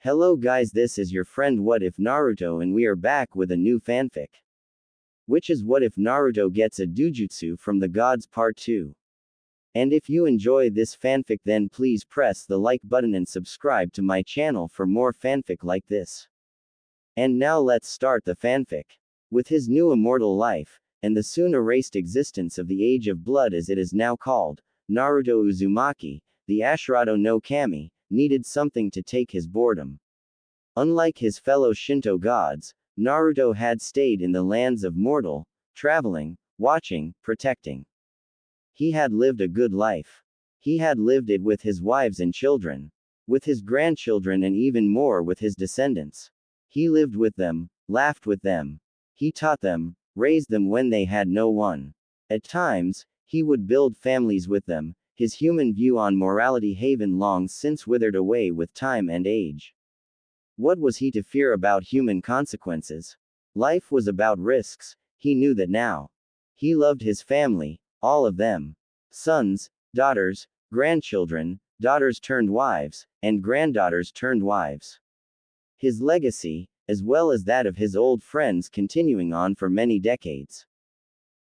Hello guys, this is your friend What If Naruto, and we are back with a new fanfic. Which is What If Naruto Gets a Doujutsu from the Gods Part 2. And if you enjoy this fanfic, then please press the like button and subscribe to my channel for more fanfic like this. And now let's start the fanfic. With his new immortal life, and the soon erased existence of the Age of Blood as it is now called, Naruto Uzumaki, the Ashirado no Kami, needed something to take his boredom. Unlike his fellow Shinto gods, Naruto had stayed in the lands of mortal, traveling, watching, protecting. He had lived a good life. He had lived it with his wives and children, with his grandchildren, and even more with his descendants. He lived with them, laughed with them. He taught them, raised them when they had no one. At times, he would build families with them. His human view on morality haven long since withered away with time and age. What was he to fear about human consequences? Life was about risks, he knew that now. He loved his family, all of them. Sons, daughters, grandchildren, daughters turned wives, and granddaughters turned wives. His legacy, as well as that of his old friends, continuing on for many decades.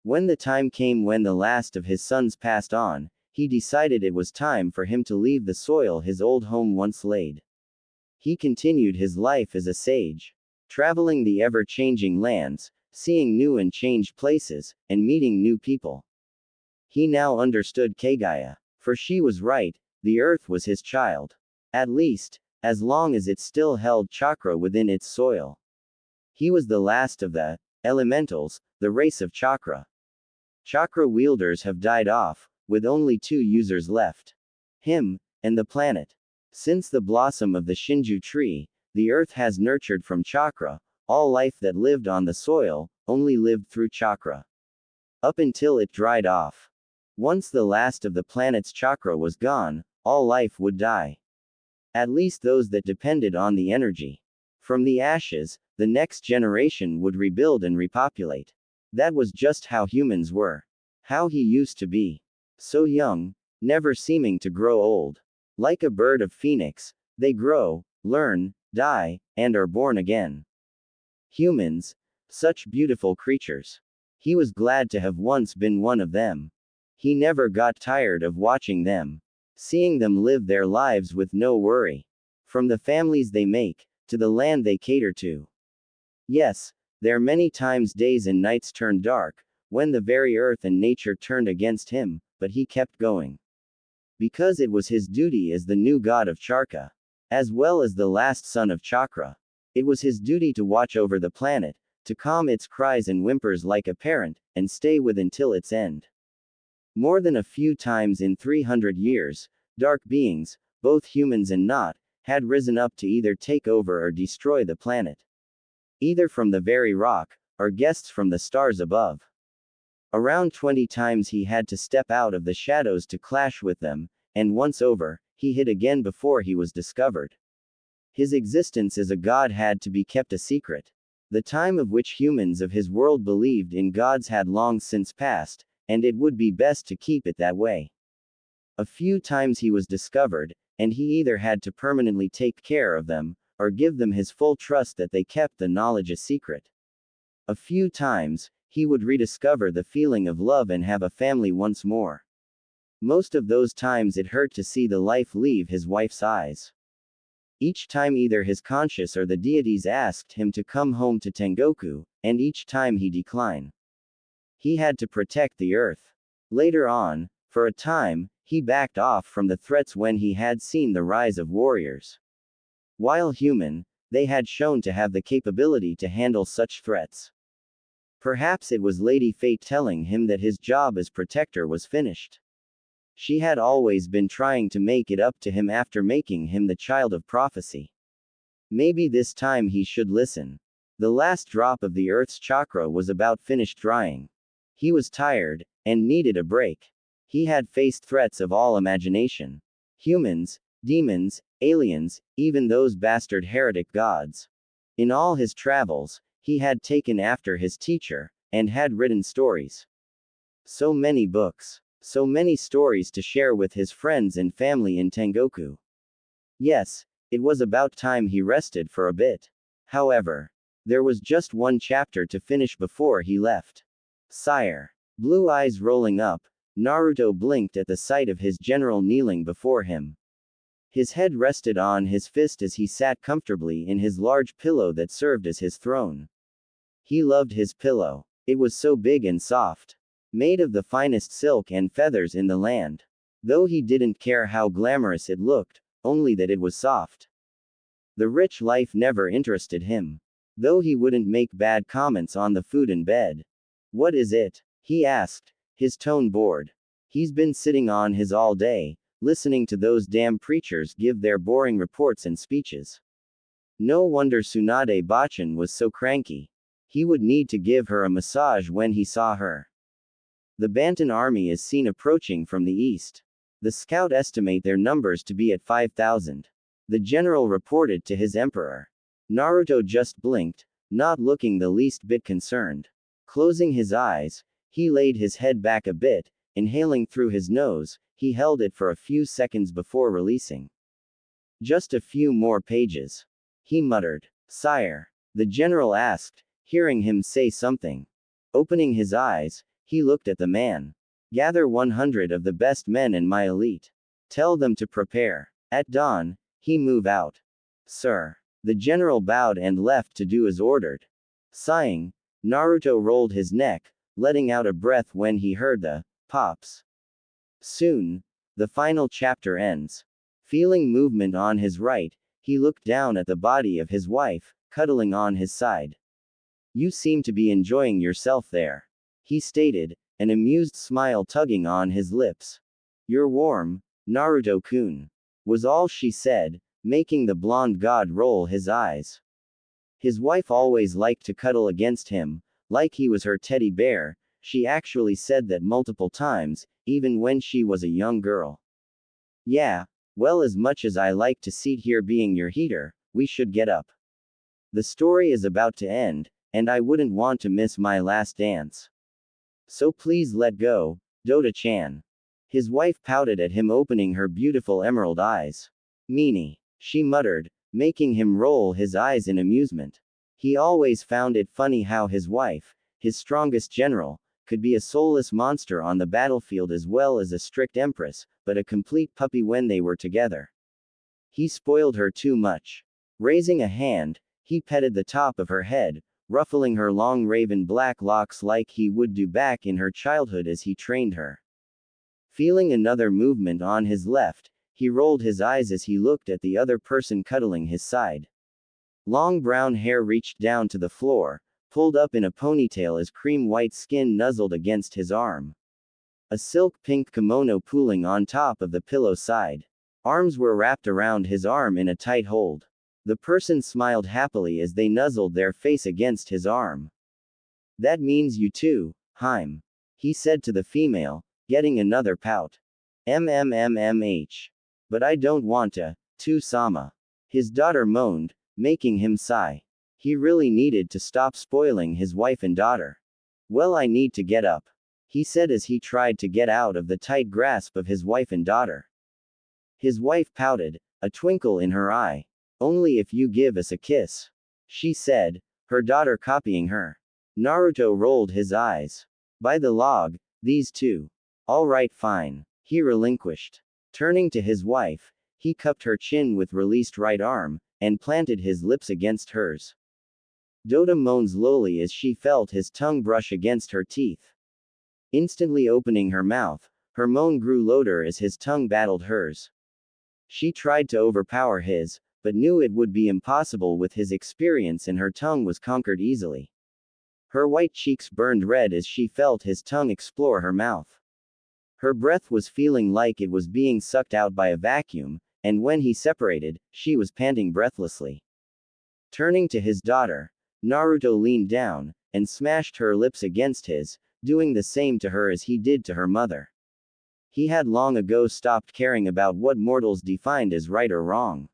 When the time came when the last of his sons passed on, he decided it was time for him to leave the soil his old home once laid. He continued his life as a sage, traveling the ever-changing lands, seeing new and changed places, and meeting new people. He now understood Kagaya, for she was right, the earth was his child. At least, as long as it still held chakra within its soil. He was the last of the elementals, the race of chakra. Chakra wielders have died off, with only 2 users left. Him, and the planet. Since the blossom of the Shinju tree, the earth has nurtured from chakra, all life that lived on the soil, only lived through chakra. Up until it dried off. Once the last of the planet's chakra was gone, all life would die. At least those that depended on the energy. From the ashes, the next generation would rebuild and repopulate. That was just how humans were. How he used to be. So young, never seeming to grow old. Like a bird of phoenix, they grow, learn, die, and are born again. Humans, such beautiful creatures. He was glad to have once been one of them. He never got tired of watching them. Seeing them live their lives with no worry. From the families they make, to the land they cater to. Yes, there many times days and nights turned dark, when the very earth and nature turned against him, but he kept going. Because it was his duty as the new god of Charka. As well as the last son of Chakra. It was his duty to watch over the planet, to calm its cries and whimpers like a parent, and stay with until its end. More than a few times in 300 years, dark beings, both humans and not, had risen up to either take over or destroy the planet. Either from the very rock, or guests from the stars above. Around 20 times he had to step out of the shadows to clash with them, and once over, he hid again before he was discovered. His existence as a god had to be kept a secret. The time of which humans of his world believed in gods had long since passed, and it would be best to keep it that way. A few times he was discovered, and he either had to permanently take care of them, or give them his full trust that they kept the knowledge a secret. A few times, he would rediscover the feeling of love and have a family once more. Most of those times it hurt to see the life leave his wife's eyes. Each time either his conscience or the deities asked him to come home to Tengoku, and each time he declined. He had to protect the earth. Later on, for a time, he backed off from the threats when he had seen the rise of warriors. While human, they had shown to have the capability to handle such threats. Perhaps it was Lady Fate telling him that his job as protector was finished. She had always been trying to make it up to him after making him the child of prophecy. Maybe this time he should listen. The last drop of the earth's chakra was about finished drying. He was tired, and needed a break. He had faced threats of all imagination. Humans, demons, aliens, even those bastard heretic gods. In all his travels, he had taken after his teacher, and had written stories. So many books. So many stories to share with his friends and family in Tengoku. Yes, It was about time he rested for a bit. However, there was just one chapter to finish before he left. Sire. Blue eyes rolling up, Naruto blinked at the sight of his general kneeling before him. His head rested on his fist as he sat comfortably in his large pillow that served as his throne. He loved his pillow. It was so big and soft. Made of the finest silk and feathers in the land. Though he didn't care how glamorous it looked, only that it was soft. The rich life never interested him. Though he wouldn't make bad comments on the food in bed. What is it? He asked, his tone bored. He's been sitting on his all day, listening to those damn preachers give their boring reports and speeches. No wonder Tsunade Bachan was so cranky. He would need to give her a massage when he saw her. The Bantan army is seen approaching from the east. The scout estimate their numbers to be at 5,000. The general reported to his emperor. Naruto just blinked, not looking the least bit concerned. Closing his eyes, he laid his head back a bit, inhaling through his nose, he held it for a few seconds before releasing. Just a few more pages. He muttered. Sire. The general asked, hearing him say something. Opening his eyes, he looked at the man. Gather 100 of the best men in my elite. Tell them to prepare. At dawn, he move out. Sir. The general bowed and left to do as ordered. Sighing, Naruto rolled his neck, letting out a breath when he heard the pops. Soon, the final chapter ends. Feeling movement on his right, he looked down at the body of his wife, cuddling on his side. You seem to be enjoying yourself there. He stated, an amused smile tugging on his lips. You're warm, Naruto-kun. Was all she said, making the blonde god roll his eyes. His wife always liked to cuddle against him, like he was her teddy bear. She actually said that multiple times, even when she was a young girl. Yeah, well, as much as I like to sit here being your heater, we should get up. The story is about to end, and I wouldn't want to miss my last dance. So please let go, Dota-chan. His wife pouted at him, opening her beautiful emerald eyes. Meanie, she muttered, making him roll his eyes in amusement. He always found it funny how his wife, his strongest general, could be a soulless monster on the battlefield as well as a strict empress, but a complete puppy when they were together. He spoiled her too much. Raising a hand, he petted the top of her head, ruffling her long raven black locks like he would do back in her childhood as he trained her. Feeling another movement on his left, he rolled his eyes as he looked at the other person cuddling his side. Long brown hair reached down to the floor, pulled up in a ponytail as cream white skin nuzzled against his arm. A silk pink kimono pooling on top of the pillow side. Arms were wrapped around his arm in a tight hold. The person smiled happily as they nuzzled their face against his arm. That means you too, Haim. He said to the female, getting another pout. But I don't want to, Sama. His daughter moaned, making him sigh. He really needed to stop spoiling his wife and daughter. Well, I need to get up, he said as he tried to get out of the tight grasp of his wife and daughter. His wife pouted, a twinkle in her eye. Only if you give us a kiss, she said, her daughter copying her. Naruto rolled his eyes. By the log, these two. All right, fine, he relinquished. Turning to his wife, he cupped her chin with released right arm, and planted his lips against hers. Dota moaned lowly as she felt his tongue brush against her teeth. Instantly opening her mouth, her moan grew louder as his tongue battled hers. She tried to overpower his, but knew it would be impossible with his experience, and her tongue was conquered easily. Her white cheeks burned red as she felt his tongue explore her mouth. Her breath was feeling like it was being sucked out by a vacuum, and when he separated, she was panting breathlessly. Turning to his daughter, Naruto leaned down, and smashed her lips against his, doing the same to her as he did to her mother. He had long ago stopped caring about what mortals defined as right or wrong.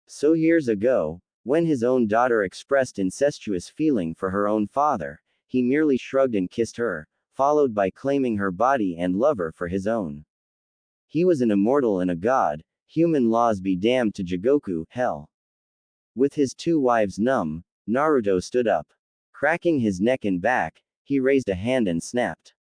So years ago, when his own daughter expressed incestuous feeling for her own father, he merely shrugged and kissed her, followed by claiming her body and lover for his own. He was an immortal and a god, Human laws be damned to Jigoku, hell. With his two wives numb, Naruto stood up. Cracking his neck and back, he raised a hand and snapped.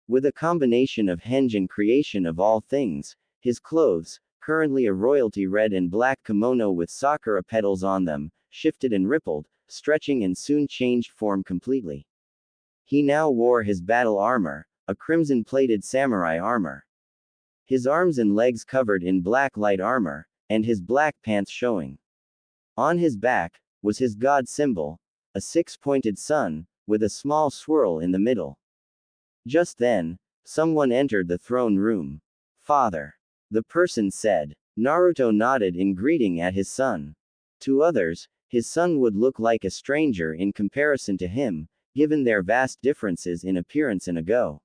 With a combination of henge and creation of all things, his clothes, currently a royalty red and black kimono with sakura petals on them, shifted and rippled, stretching and soon changed form completely. He now wore his battle armor, a crimson-plated samurai armor. His arms and legs covered in black light armor, and his black pants showing. On his back was his god symbol, a six-pointed sun, with a small swirl in the middle. Just then, someone entered the throne room. Father. The person said. Naruto nodded in greeting at his son. To others, his son would look like a stranger in comparison to him, given their vast differences in appearance and ago.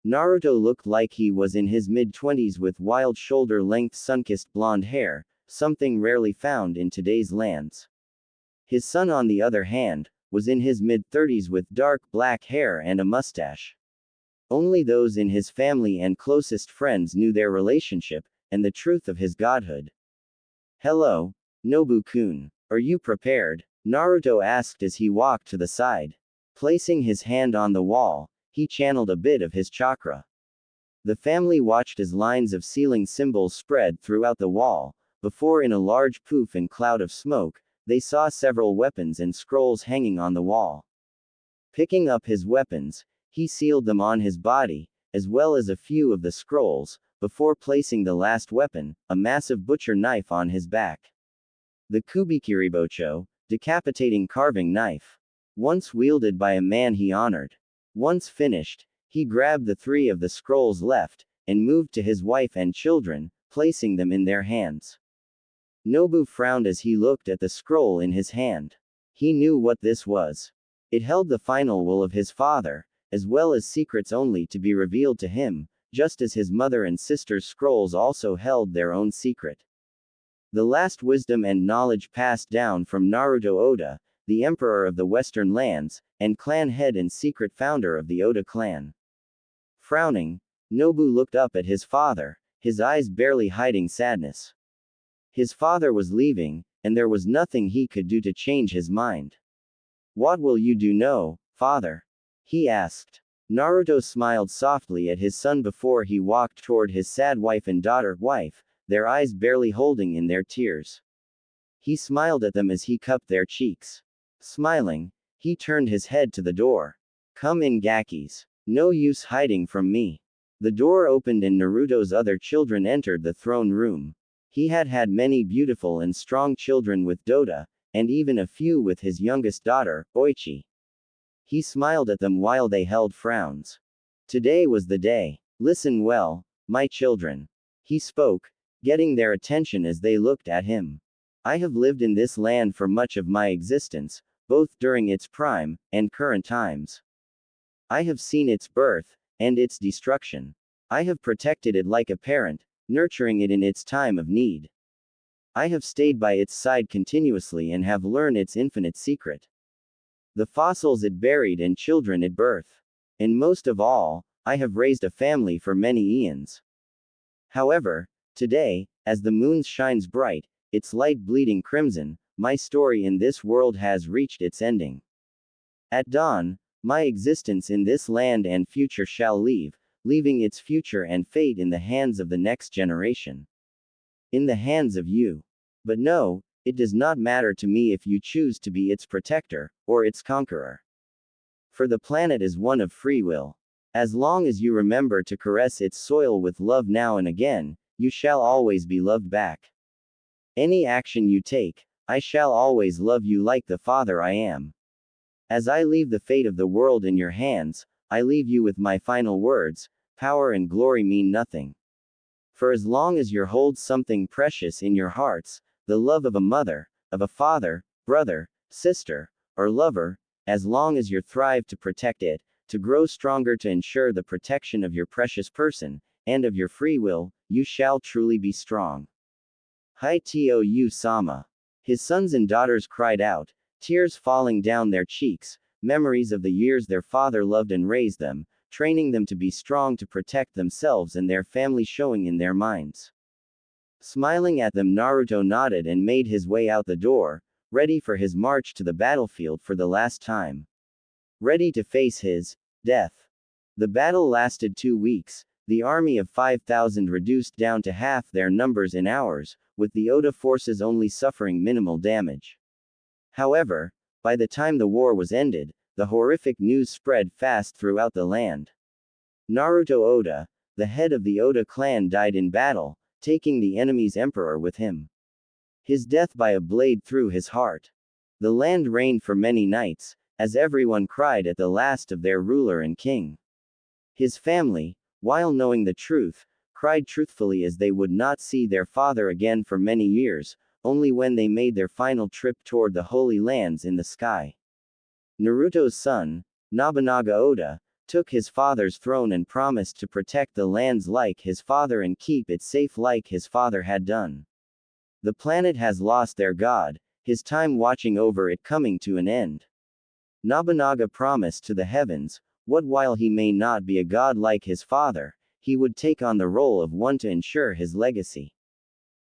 Naruto looked like he was in his mid-20s with wild shoulder-length sun-kissed blonde hair, something rarely found in today's lands. His son, on the other hand, was in his mid-30s with dark black hair and a mustache. Only those in his family and closest friends knew their relationship, and the truth of his godhood. Hello, Nobu-kun. Are you prepared? Naruto asked as he walked to the side. Placing his hand on the wall, he channeled a bit of his chakra. The family watched as lines of sealing symbols spread throughout the wall, before in a large poof and cloud of smoke, they saw several weapons and scrolls hanging on the wall. Picking up his weapons, he sealed them on his body, as well as a few of the scrolls, before placing the last weapon, a massive butcher knife, on his back. The Kubikiribocho, decapitating carving knife. Once wielded by a man he honored. Once finished, he grabbed the 3 of the scrolls left, and moved to his wife and children, placing them in their hands. Nobu frowned as he looked at the scroll in his hand. He knew what this was. It held the final will of his father, as well as secrets only to be revealed to him, just as his mother and sister's scrolls also held their own secret. The last wisdom and knowledge passed down from Naruto Oda, the emperor of the Western lands, and clan head and secret founder of the Oda clan. Frowning, Nobu looked up at his father, his eyes barely hiding sadness. His father was leaving, and there was nothing he could do to change his mind. What will you do now, father? He asked. Naruto smiled softly at his son before he walked toward his sad wife and daughter, their eyes barely holding in their tears. He smiled at them as he cupped their cheeks. Smiling, he turned his head to the door. Come in, Gakis. No use hiding from me. The door opened and Naruto's other children entered the throne room. He had had many beautiful and strong children with Dota, and even a few with his youngest daughter, Oichi. He smiled at them while they held frowns. Today was the day. Listen well, my children. He spoke, getting their attention as they looked at him. I have lived in this land for much of my existence, both during its prime, and current times. I have seen its birth, and its destruction. I have protected it like a parent, nurturing it in its time of need. I have stayed by its side continuously and have learned its infinite secret. The fossils it buried and children it birthed. And most of all, I have raised a family for many eons. However, today, as the moon shines bright, its light bleeding crimson, my story in this world has reached its ending. At dawn, my existence in this land and future shall leaving its future and fate in the hands of the next generation. In the hands of you. But no, it does not matter to me if you choose to be its protector, or its conqueror. For the planet is one of free will. As long as you remember to caress its soil with love now and again, you shall always be loved back. Any action you take, I shall always love you like the father I am. As I leave the fate of the world in your hands, I leave you with my final words: power and glory mean nothing. For as long as you hold something precious in your hearts, the love of a mother, of a father, brother, sister, or lover, as long as you thrive to protect it, to grow stronger to ensure the protection of your precious person, and of your free will, you shall truly be strong. Hi-to sama. His sons and daughters cried out, tears falling down their cheeks, memories of the years their father loved and raised them, training them to be strong to protect themselves and their family showing in their minds. Smiling at them, Naruto nodded and made his way out the door, ready for his march to the battlefield for the last time. Ready to face his death. The battle lasted 2 weeks, the army of 5,000 reduced down to half their numbers in hours, with the Oda forces only suffering minimal damage. However, by the time the war was ended, the horrific news spread fast throughout the land. Naruto Oda, the head of the Oda clan, died in battle, taking the enemy's emperor with him. His death by a blade through his heart. The land reigned for many nights, as everyone cried at the last of their ruler and king. His family, while knowing the truth, cried truthfully as they would not see their father again for many years, only when they made their final trip toward the Holy Lands in the sky. Naruto's son, Nobunaga Oda, took his father's throne and promised to protect the lands like his father and keep it safe like his father had done. The planet has lost their god, his time watching over it coming to an end. Nobunaga promised to the heavens, what while he may not be a god like his father, he would take on the role of one to ensure his legacy.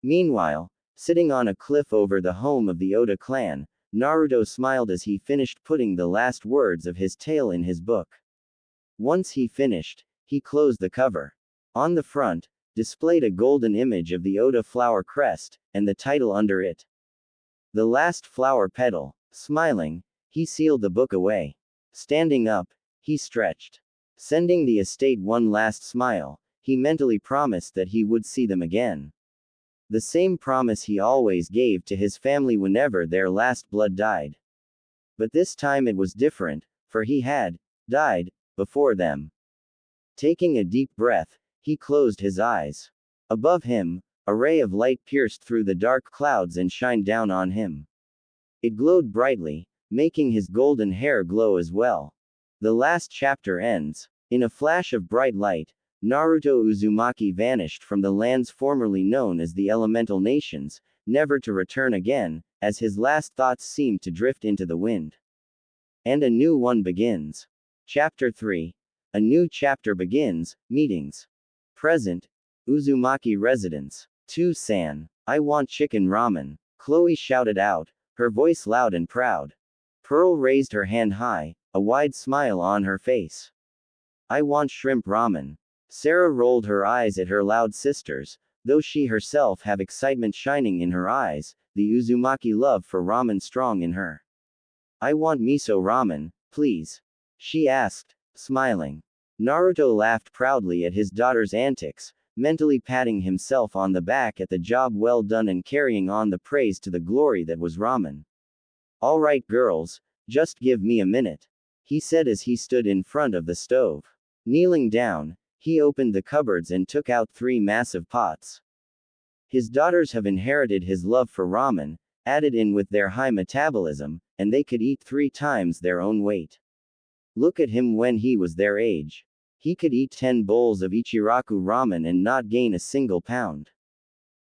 Meanwhile, sitting on a cliff over the home of the Oda clan, Naruto smiled as he finished putting the last words of his tale in his book. Once he finished, he closed the cover. On the front, displayed a golden image of the Oda flower crest, and the title under it. The last flower petal. Smiling, he sealed the book away. Standing up, he stretched. Sending the estate one last smile, he mentally promised that he would see them again. The same promise he always gave to his family whenever their last blood died. But this time it was different, for he had died before them. Taking a deep breath, he closed his eyes. Above him, a ray of light pierced through the dark clouds and shined down on him. It glowed brightly, making his golden hair glow as well. The last chapter ends. In a flash of bright light, Naruto Uzumaki vanished from the lands formerly known as the Elemental Nations, never to return again, as his last thoughts seemed to drift into the wind. And a new one begins. Chapter 3. A new chapter begins. Meetings. Present. Uzumaki residence. 2-san. I want chicken ramen. Chloe shouted out, her voice loud and proud. Pearl raised her hand high, a wide smile on her face. I want shrimp ramen. Sarah rolled her eyes at her loud sisters, though she herself have excitement shining in her eyes, the Uzumaki love for ramen strong in her. I want miso ramen, please. She asked, smiling. Naruto laughed proudly at his daughter's antics, mentally patting himself on the back at the job well done and carrying on the praise to the glory that was ramen. All right girls, just give me a minute, he said as he stood in front of the stove. Kneeling down, he opened the cupboards and took out 3 massive pots. His daughters have inherited his love for ramen, added in with their high metabolism, and they could eat 3 times their own weight. Look at him when he was their age. He could eat 10 bowls of Ichiraku ramen and not gain a single pound.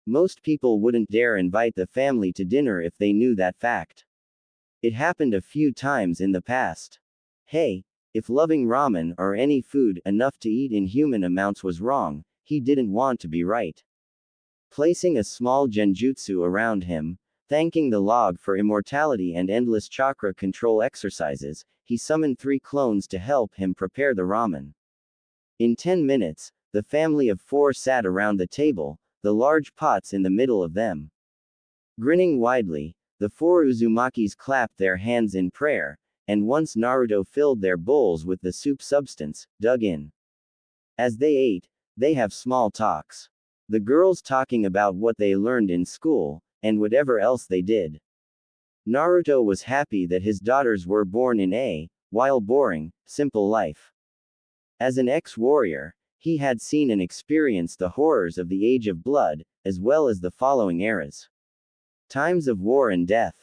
Most people wouldn't dare invite the family to dinner if they knew that fact. It happened a few times in the past. Hey, if loving ramen or any food enough to eat in human amounts was wrong, he didn't want to be right. Placing a small genjutsu around him, thanking the log for immortality and endless chakra control exercises, he summoned 3 clones to help him prepare the ramen. In 10 minutes, the family of 4 sat around the table, the large pots in the middle of them. Grinning widely, the 4 Uzumakis clapped their hands in prayer, and once Naruto filled their bowls with the soup substance, dug in. As they ate, they have small talks. The girls talking about what they learned in school, and whatever else they did. Naruto was happy that his daughters were born in a, while boring, simple life. As an ex-warrior, he had seen and experienced the horrors of the Age of Blood, as well as the following eras. Times of war and death.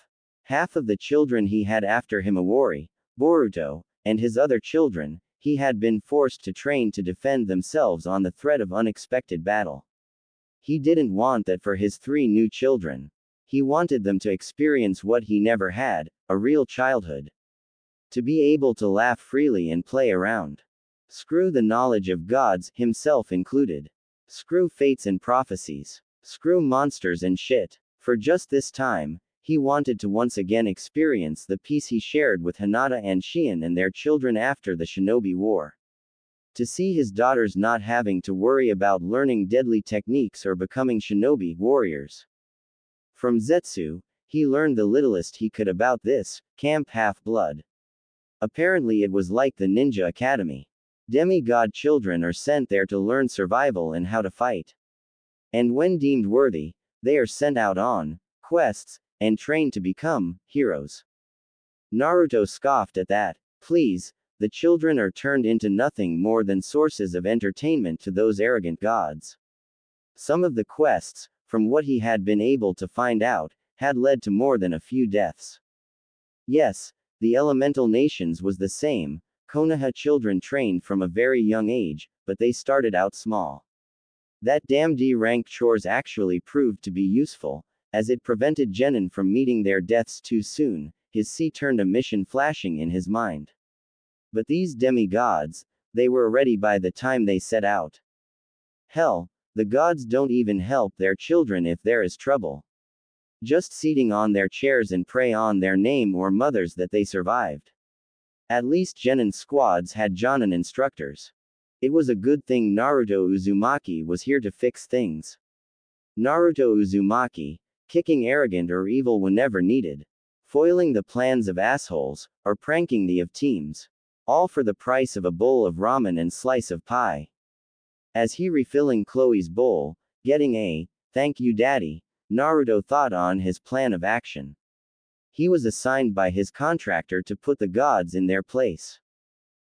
Half of the children he had after him Iwari, Boruto, and his other children, he had been forced to train to defend themselves on the threat of unexpected battle. He didn't want that for his 3 new children. He wanted them to experience what he never had, a real childhood. To be able to laugh freely and play around. Screw the knowledge of gods, himself included. Screw fates and prophecies. Screw monsters and shit. For just this time, he wanted to once again experience the peace he shared with Hinata and Shion and their children after the Shinobi War. To see his daughters not having to worry about learning deadly techniques or becoming shinobi warriors. From Zetsu, he learned the littlest he could about this Camp Half-Blood. Apparently it was like the Ninja Academy. Demigod children are sent there to learn survival and how to fight. And when deemed worthy, they are sent out on quests and trained to become heroes. Naruto scoffed at that. Please, the children are turned into nothing more than sources of entertainment to those arrogant gods. Some of the quests, from what he had been able to find out, had led to more than a few deaths. Yes, the elemental nations was the same. Konoha children trained from a very young age, but they started out small. That damn D-rank chores actually proved to be useful, as it prevented genin from meeting their deaths too soon. His C turned a mission flashing in his mind. But these demigods, they were ready by the time they set out. Hell, the gods don't even help their children if there is trouble. Just seating on their chairs and pray on their name or mothers that they survived. At least genin squads had jonin instructors. It was a good thing Naruto Uzumaki was here to fix things. Naruto Uzumaki, kicking arrogant or evil whenever needed. Foiling the plans of assholes, or pranking the of teams. All for the price of a bowl of ramen and slice of pie. As he refilling Chloe's bowl, getting a, "Thank you daddy," Naruto thought on his plan of action. He was assigned by his contractor to put the gods in their place.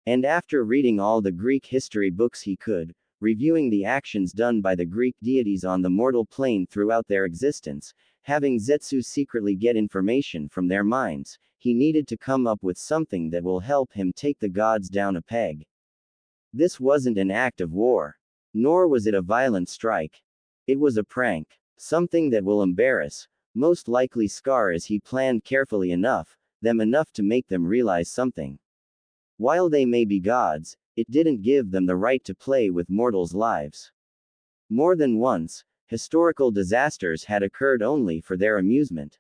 And after reading all the Greek history books he could, reviewing the actions done by the Greek deities on the mortal plane throughout their existence, having Zetsu secretly get information from their minds, he needed to come up with something that will help him take the gods down a peg. This wasn't an act of war. Nor was it a violent strike. It was a prank. Something that will embarrass, most likely scar as he planned carefully enough, them enough to make them realize something. While they may be gods, it didn't give them the right to play with mortals' lives. More than once, historical disasters had occurred only for their amusement.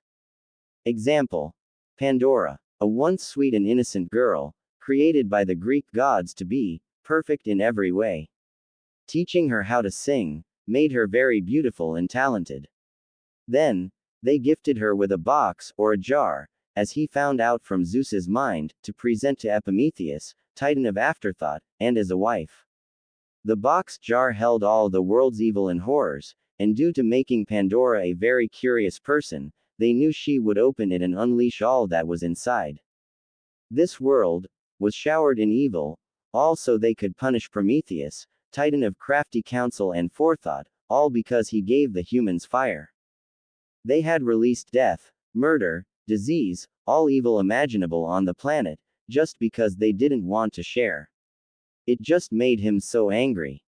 Example. Pandora, a once sweet and innocent girl, created by the Greek gods to be perfect in every way. Teaching her how to sing, made her very beautiful and talented. Then, they gifted her with a box, or a jar, as he found out from Zeus's mind, to present to Epimetheus, titan of afterthought, and as a wife. The box jar held all the world's evil and horrors, and due to making Pandora a very curious person, they knew she would open it and unleash all that was inside. This world was showered in evil, all so they could punish Prometheus, titan of crafty counsel and forethought, all because he gave the humans fire. They had released death, murder, disease, all evil imaginable on the planet, just because they didn't want to share. It just made him so angry.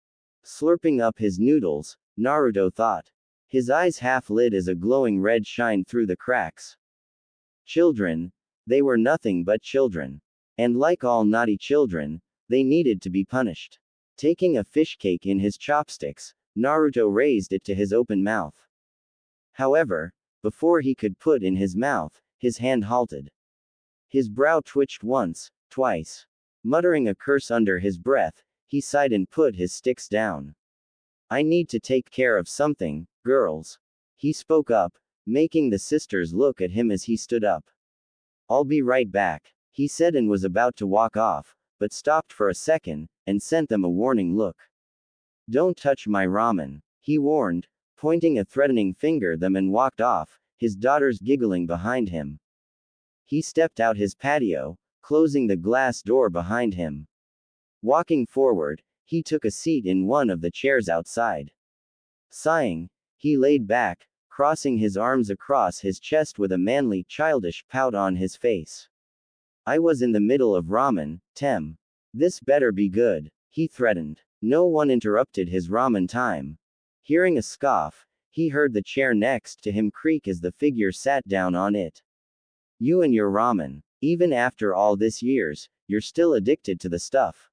Slurping up his noodles, Naruto thought. His eyes half lit as a glowing red shined through the cracks. Children, they were nothing but children. And like all naughty children, they needed to be punished. Taking a fish cake in his chopsticks, Naruto raised it to his open mouth. However, before he could put in his mouth, his hand halted. His brow twitched once, twice. Muttering a curse under his breath, he sighed and put his sticks down. I need to take care of something, girls. He spoke up, making the sisters look at him as he stood up. I'll be right back, he said and was about to walk off, but stopped for a second, and sent them a warning look. Don't touch my ramen, he warned, pointing a threatening finger at them and walked off, his daughters giggling behind him. He stepped out his patio, closing the glass door behind him. Walking forward, he took a seat in one of the chairs outside. Sighing, he laid back, crossing his arms across his chest with a manly, childish pout on his face. I was in the middle of ramen, Tem. This better be good, he threatened. No one interrupted his ramen time. Hearing a scoff, he heard the chair next to him creak as the figure sat down on it. You and your ramen. Even after all this years, you're still addicted to the stuff.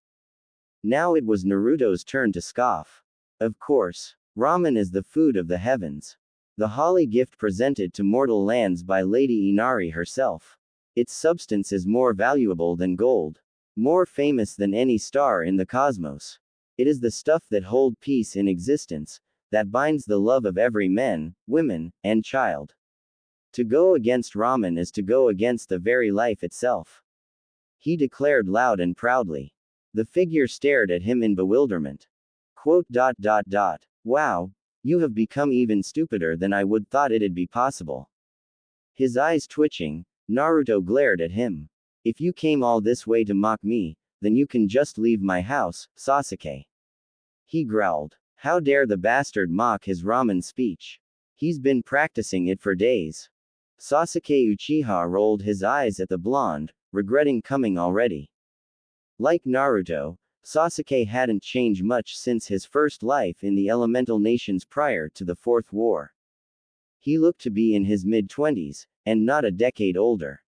Now it was Naruto's turn to scoff. Of course. Ramen is the food of the heavens. The holly gift presented to mortal lands by Lady Inari herself. Its substance is more valuable than gold. More famous than any star in the cosmos. It is the stuff that hold peace in existence, that binds the love of every man, woman, and child. To go against ramen is to go against the very life itself. He declared loud and proudly. The figure stared at him in bewilderment. Quote. Wow, you have become even stupider than I would thought it'd be possible. His eyes twitching, Naruto glared at him. If you came all this way to mock me, then you can just leave my house, Sasuke. He growled. How dare the bastard mock his ramen speech? He's been practicing it for days. Sasuke Uchiha rolled his eyes at the blonde, regretting coming already. Like Naruto, Sasuke hadn't changed much since his first life in the elemental nations prior to the Fourth War. He looked to be in his mid-20s, and not a decade older.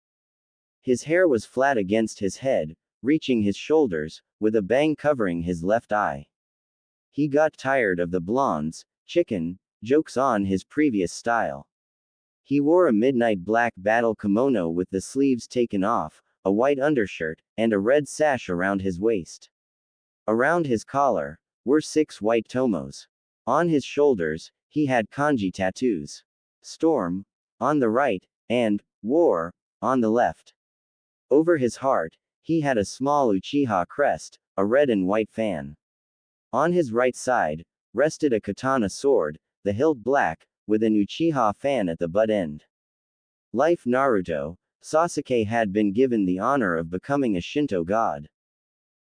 His hair was flat against his head, reaching his shoulders, with a bang covering his left eye. He got tired of the blonde's chicken jokes on his previous style. He wore a midnight black battle kimono with the sleeves taken off, a white undershirt, and a red sash around his waist. Around his collar were 6 white tomos. On his shoulders, he had kanji tattoos. Storm on the right, and War on the left. Over his heart, he had a small Uchiha crest, a red and white fan. On his right side, rested a katana sword, the hilt black, with an Uchiha fan at the butt end. Like Naruto, Sasuke had been given the honor of becoming a Shinto god.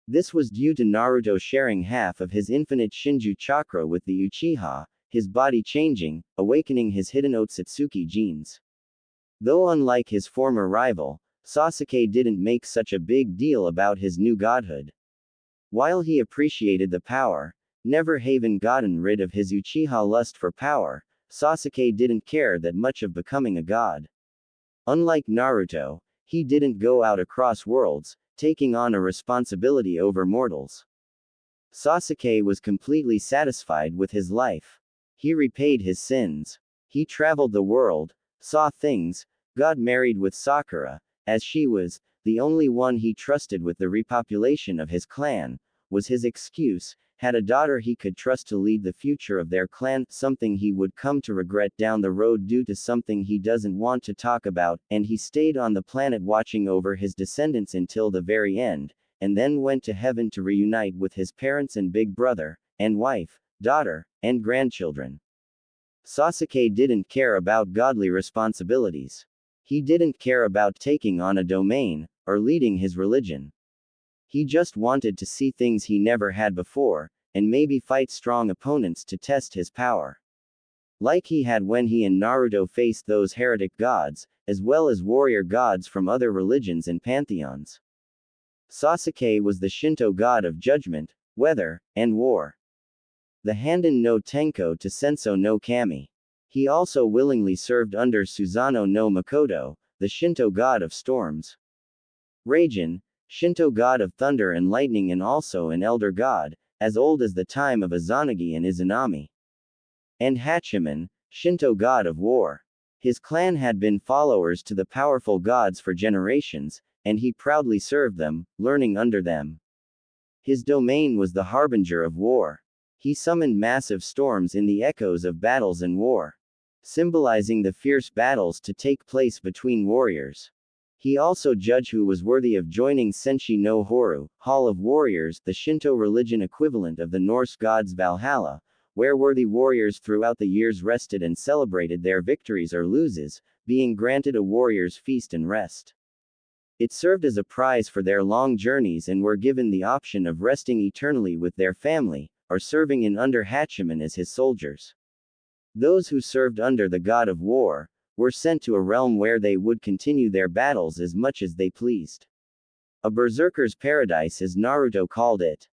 This was due to Naruto sharing half of his infinite Shinju chakra with the Uchiha, his body changing, awakening his hidden Otsutsuki genes. Though unlike his former rival, Sasuke didn't make such a big deal about his new godhood. While he appreciated the power, never having gotten rid of his Uchiha lust for power, Sasuke didn't care that much of becoming a god. Unlike Naruto, he didn't go out across worlds, taking on a responsibility over mortals. Sasuke was completely satisfied with his life. He repaid his sins. He traveled the world, saw things, got married with Sakura, as she was the only one he trusted with the repopulation of his clan, was his excuse, had a daughter he could trust to lead the future of their clan, something he would come to regret down the road due to something he doesn't want to talk about, and he stayed on the planet watching over his descendants until the very end, and then went to heaven to reunite with his parents and big brother, and wife, daughter, and grandchildren. Sasuke didn't care about godly responsibilities. He didn't care about taking on a domain, or leading his religion. He just wanted to see things he never had before, and maybe fight strong opponents to test his power. Like he had when he and Naruto faced those heretic gods, as well as warrior gods from other religions and pantheons. Sasuke was the Shinto god of judgment, weather, and war. The Handen no Tenko to Senso no Kami. He also willingly served under Susanoo no Makoto, the Shinto god of storms. Raijin, Shinto god of thunder and lightning and also an elder god, as old as the time of Izanagi and Izanami. And Hachiman, Shinto god of war. His clan had been followers to the powerful gods for generations, and he proudly served them, learning under them. His domain was the harbinger of war. He summoned massive storms in the echoes of battles and war, symbolizing the fierce battles to take place between warriors. He also judged who was worthy of joining Senshi no Horu, Hall of Warriors, the Shinto religion equivalent of the Norse gods' Valhalla, where worthy warriors throughout the years rested and celebrated their victories or losses, being granted a warrior's feast and rest. It served as a prize for their long journeys and were given the option of resting eternally with their family, or serving in under Hachiman as his soldiers. Those who served under the god of war were sent to a realm where they would continue their battles as much as they pleased. A berserker's paradise as Naruto called it.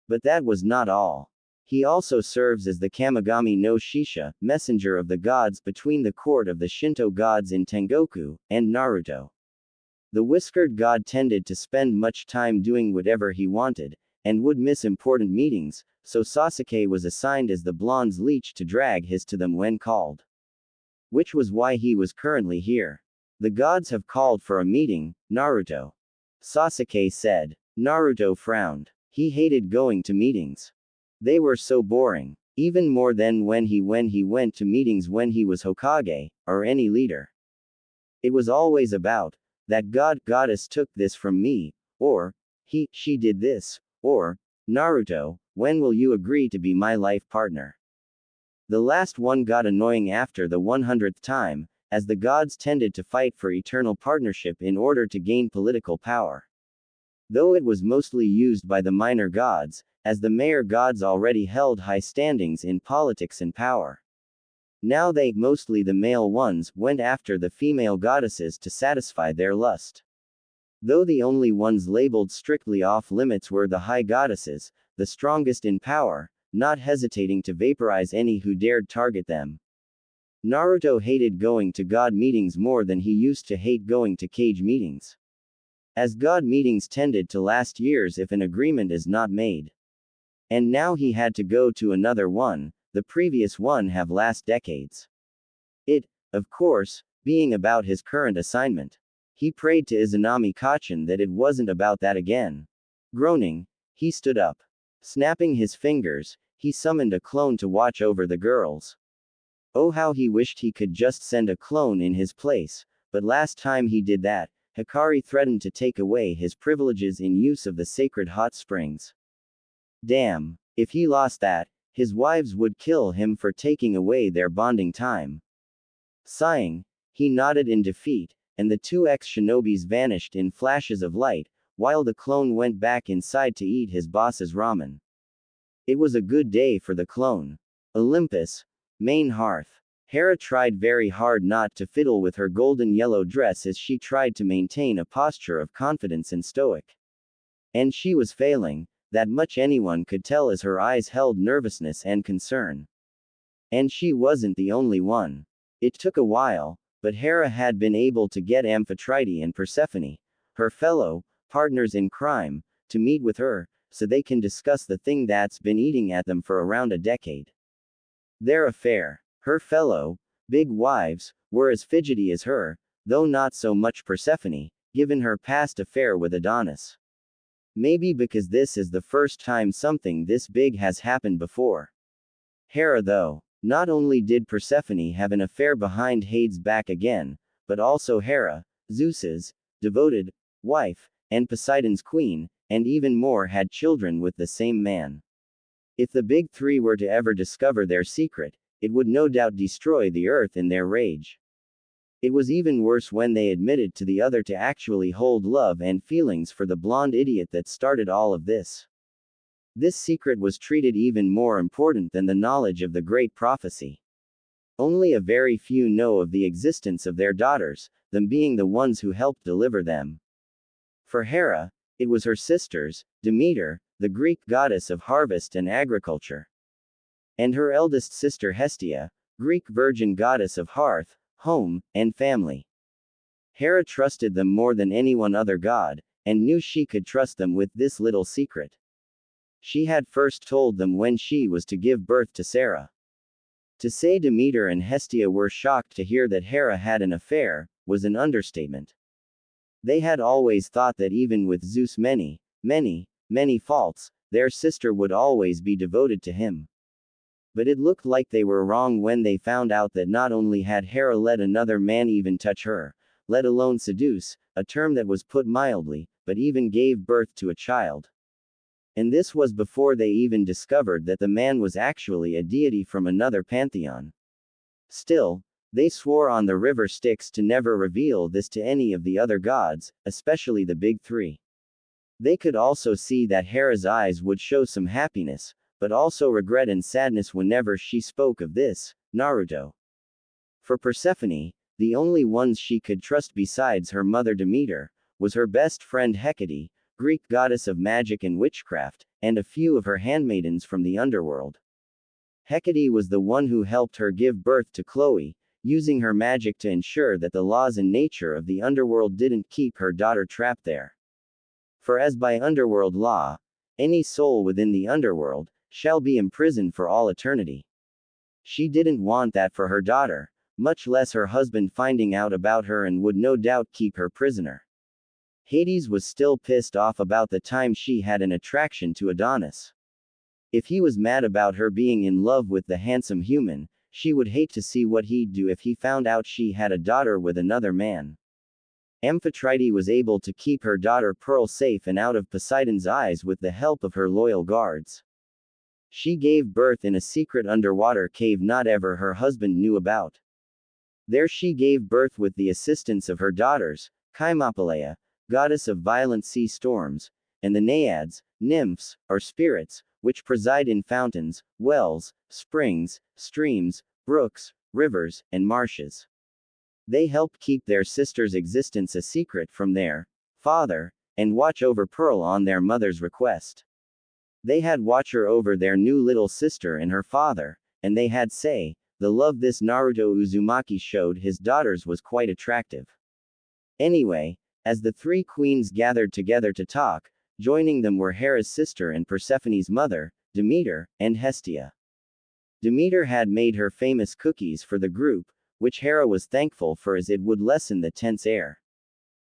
But that was not all. He also serves as the Kamigami no Shisha, messenger of the gods between the court of the Shinto gods in Tengoku, and Naruto. The whiskered god tended to spend much time doing whatever he wanted, and would miss important meetings, so Sasuke was assigned as the blonde's leech to drag his to them when called. Which was why he was currently here. The gods have called for a meeting, Naruto. Sasuke said. Naruto frowned. He hated going to meetings. They were so boring. Even more than when he went to meetings when he was Hokage, or any leader. It was always about, that goddess took this from me, or, she did this, or, Naruto, when will you agree to be my life partner? The last one got annoying after the 100th time, as the gods tended to fight for eternal partnership in order to gain political power. Though it was mostly used by the minor gods, as the major gods already held high standings in politics and power. Now they, mostly the male ones, went after the female goddesses to satisfy their lust. Though the only ones labeled strictly off limits were the high goddesses, the strongest in power, not hesitating to vaporize any who dared target them. Naruto hated going to god meetings more than he used to hate going to cage meetings. As god meetings tended to last years if an agreement is not made. And now he had to go to another one, the previous one have last decades. It, of course, being about his current assignment. He prayed to Izanami Kachin that it wasn't about that again. Groaning, he stood up. Snapping his fingers, he summoned a clone to watch over the girls. Oh, how he wished he could just send a clone in his place, but last time he did that, Hikari threatened to take away his privileges in use of the sacred hot springs. Damn, if he lost that, his wives would kill him for taking away their bonding time. Sighing, he nodded in defeat, and the two ex-shinobis vanished in flashes of light, while the clone went back inside to eat his boss's ramen. It was a good day for the clone. Olympus, main hearth. Hera tried very hard not to fiddle with her golden yellow dress as she tried to maintain a posture of confidence and stoic. And she was failing, that much anyone could tell as her eyes held nervousness and concern. And she wasn't the only one. It took a while, but Hera had been able to get Amphitrite and Persephone, her fellow partners in crime, to meet with her, so they can discuss the thing that's been eating at them for around a decade. Their affair. Her fellow big wives were as fidgety as her, though not so much Persephone, given her past affair with Adonis. Maybe because this is the first time something this big has happened before. Hera though, not only did Persephone have an affair behind Hades' back again, but also Hera, Zeus's devoted wife, and Poseidon's queen, and even more had children with the same man. If the big three were to ever discover their secret, it would no doubt destroy the earth in their rage. It was even worse when they admitted to the other to actually hold love and feelings for the blonde idiot that started all of this. This secret was treated even more important than the knowledge of the great prophecy. Only a very few know of the existence of their daughters, them being the ones who helped deliver them. For Hera, it was her sisters, Demeter, the Greek goddess of harvest and agriculture, and her eldest sister Hestia, Greek virgin goddess of hearth, home, and family. Hera trusted them more than any one other god, and knew she could trust them with this little secret. She had first told them when she was to give birth to Sarah. To say Demeter and Hestia were shocked to hear that Hera had an affair, was an understatement. They had always thought that even with Zeus' many faults, their sister would always be devoted to him. But it looked like they were wrong when they found out that not only had Hera let another man even touch her, let alone seduce, a term that was put mildly, but even gave birth to a child. And this was before they even discovered that the man was actually a deity from another pantheon. Still, they swore on the river Styx to never reveal this to any of the other gods, especially the big three. They could also see that Hera's eyes would show some happiness, but also regret and sadness whenever she spoke of this, Naruto. For Persephone, the only ones she could trust besides her mother Demeter, was her best friend Hecate, Greek goddess of magic and witchcraft, and a few of her handmaidens from the underworld. Hecate was the one who helped her give birth to Chloe, using her magic to ensure that the laws and nature of the underworld didn't keep her daughter trapped there. For as by underworld law, any soul within the underworld, shall be imprisoned for all eternity. She didn't want that for her daughter, much less her husband finding out about her and would no doubt keep her prisoner. Hades was still pissed off about the time she had an attraction to Adonis. If he was mad about her being in love with the handsome human, she would hate to see what he'd do if he found out she had a daughter with another man. Amphitrite was able to keep her daughter Pearl safe and out of Poseidon's eyes with the help of her loyal guards. She gave birth in a secret underwater cave not ever her husband knew about. There she gave birth with the assistance of her daughters, Cymopolea, goddess of violent sea storms, and the Naiads, nymphs, or spirits, which preside in fountains, wells, springs, streams, brooks, rivers, and marshes. They help keep their sister's existence a secret from their father, and watch over Pearl on their mother's request. They had watcher over their new little sister and her father, and they had say, the love this Naruto Uzumaki showed his daughters was quite attractive. Anyway, as the three queens gathered together to talk, joining them were Hera's sister and Persephone's mother, Demeter, and Hestia. Demeter had made her famous cookies for the group, which Hera was thankful for as it would lessen the tense air.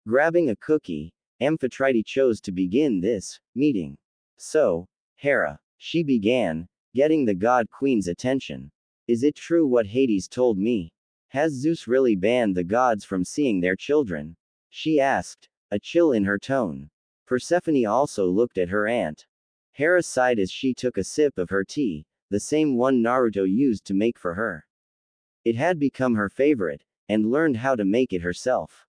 Grabbing a cookie, Amphitrite chose to begin this meeting. So, Hera, she began, getting the god queen's attention. Is it true what Hades told me? Has Zeus really banned the gods from seeing their children? She asked, a chill in her tone. Persephone also looked at her aunt. Hera sighed as she took a sip of her tea, the same one Naruto used to make for her. It had become her favorite, and learned how to make it herself.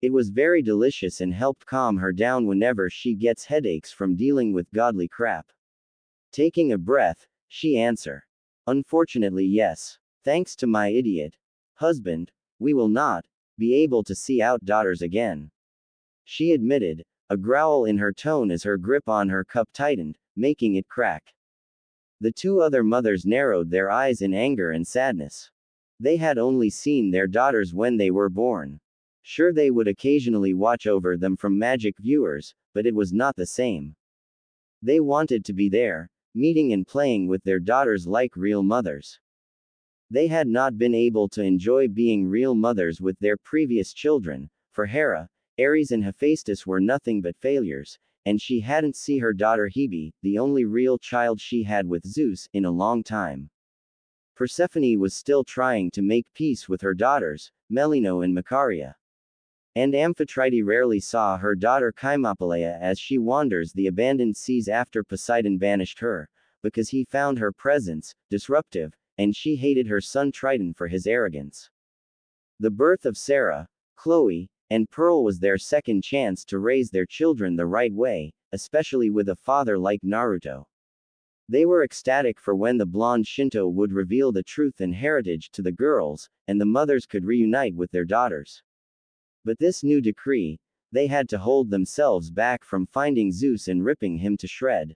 It was very delicious and helped calm her down whenever she gets headaches from dealing with godly crap. Taking a breath, she answered. Unfortunately, yes. Thanks to my idiot husband, we will not be able to see our daughters again. She admitted, a growl in her tone as her grip on her cup tightened, making it crack. The two other mothers narrowed their eyes in anger and sadness. They had only seen their daughters when they were born. Sure, they would occasionally watch over them from magic viewers, but it was not the same. They wanted to be there, meeting and playing with their daughters like real mothers. They had not been able to enjoy being real mothers with their previous children, for Hera, Ares and Hephaestus were nothing but failures, and she hadn't seen her daughter Hebe, the only real child she had with Zeus, in a long time. Persephone was still trying to make peace with her daughters, Melino and Macaria. And Amphitrite rarely saw her daughter Cymopolea as she wanders the abandoned seas after Poseidon banished her, because he found her presence disruptive, and she hated her son Triton for his arrogance. The birth of Sarah, Chloe, and Pearl was their second chance to raise their children the right way, especially with a father like Naruto. They were ecstatic for when the blonde Shinto would reveal the truth and heritage to the girls, and the mothers could reunite with their daughters. But this new decree, they had to hold themselves back from finding Zeus and ripping him to shred.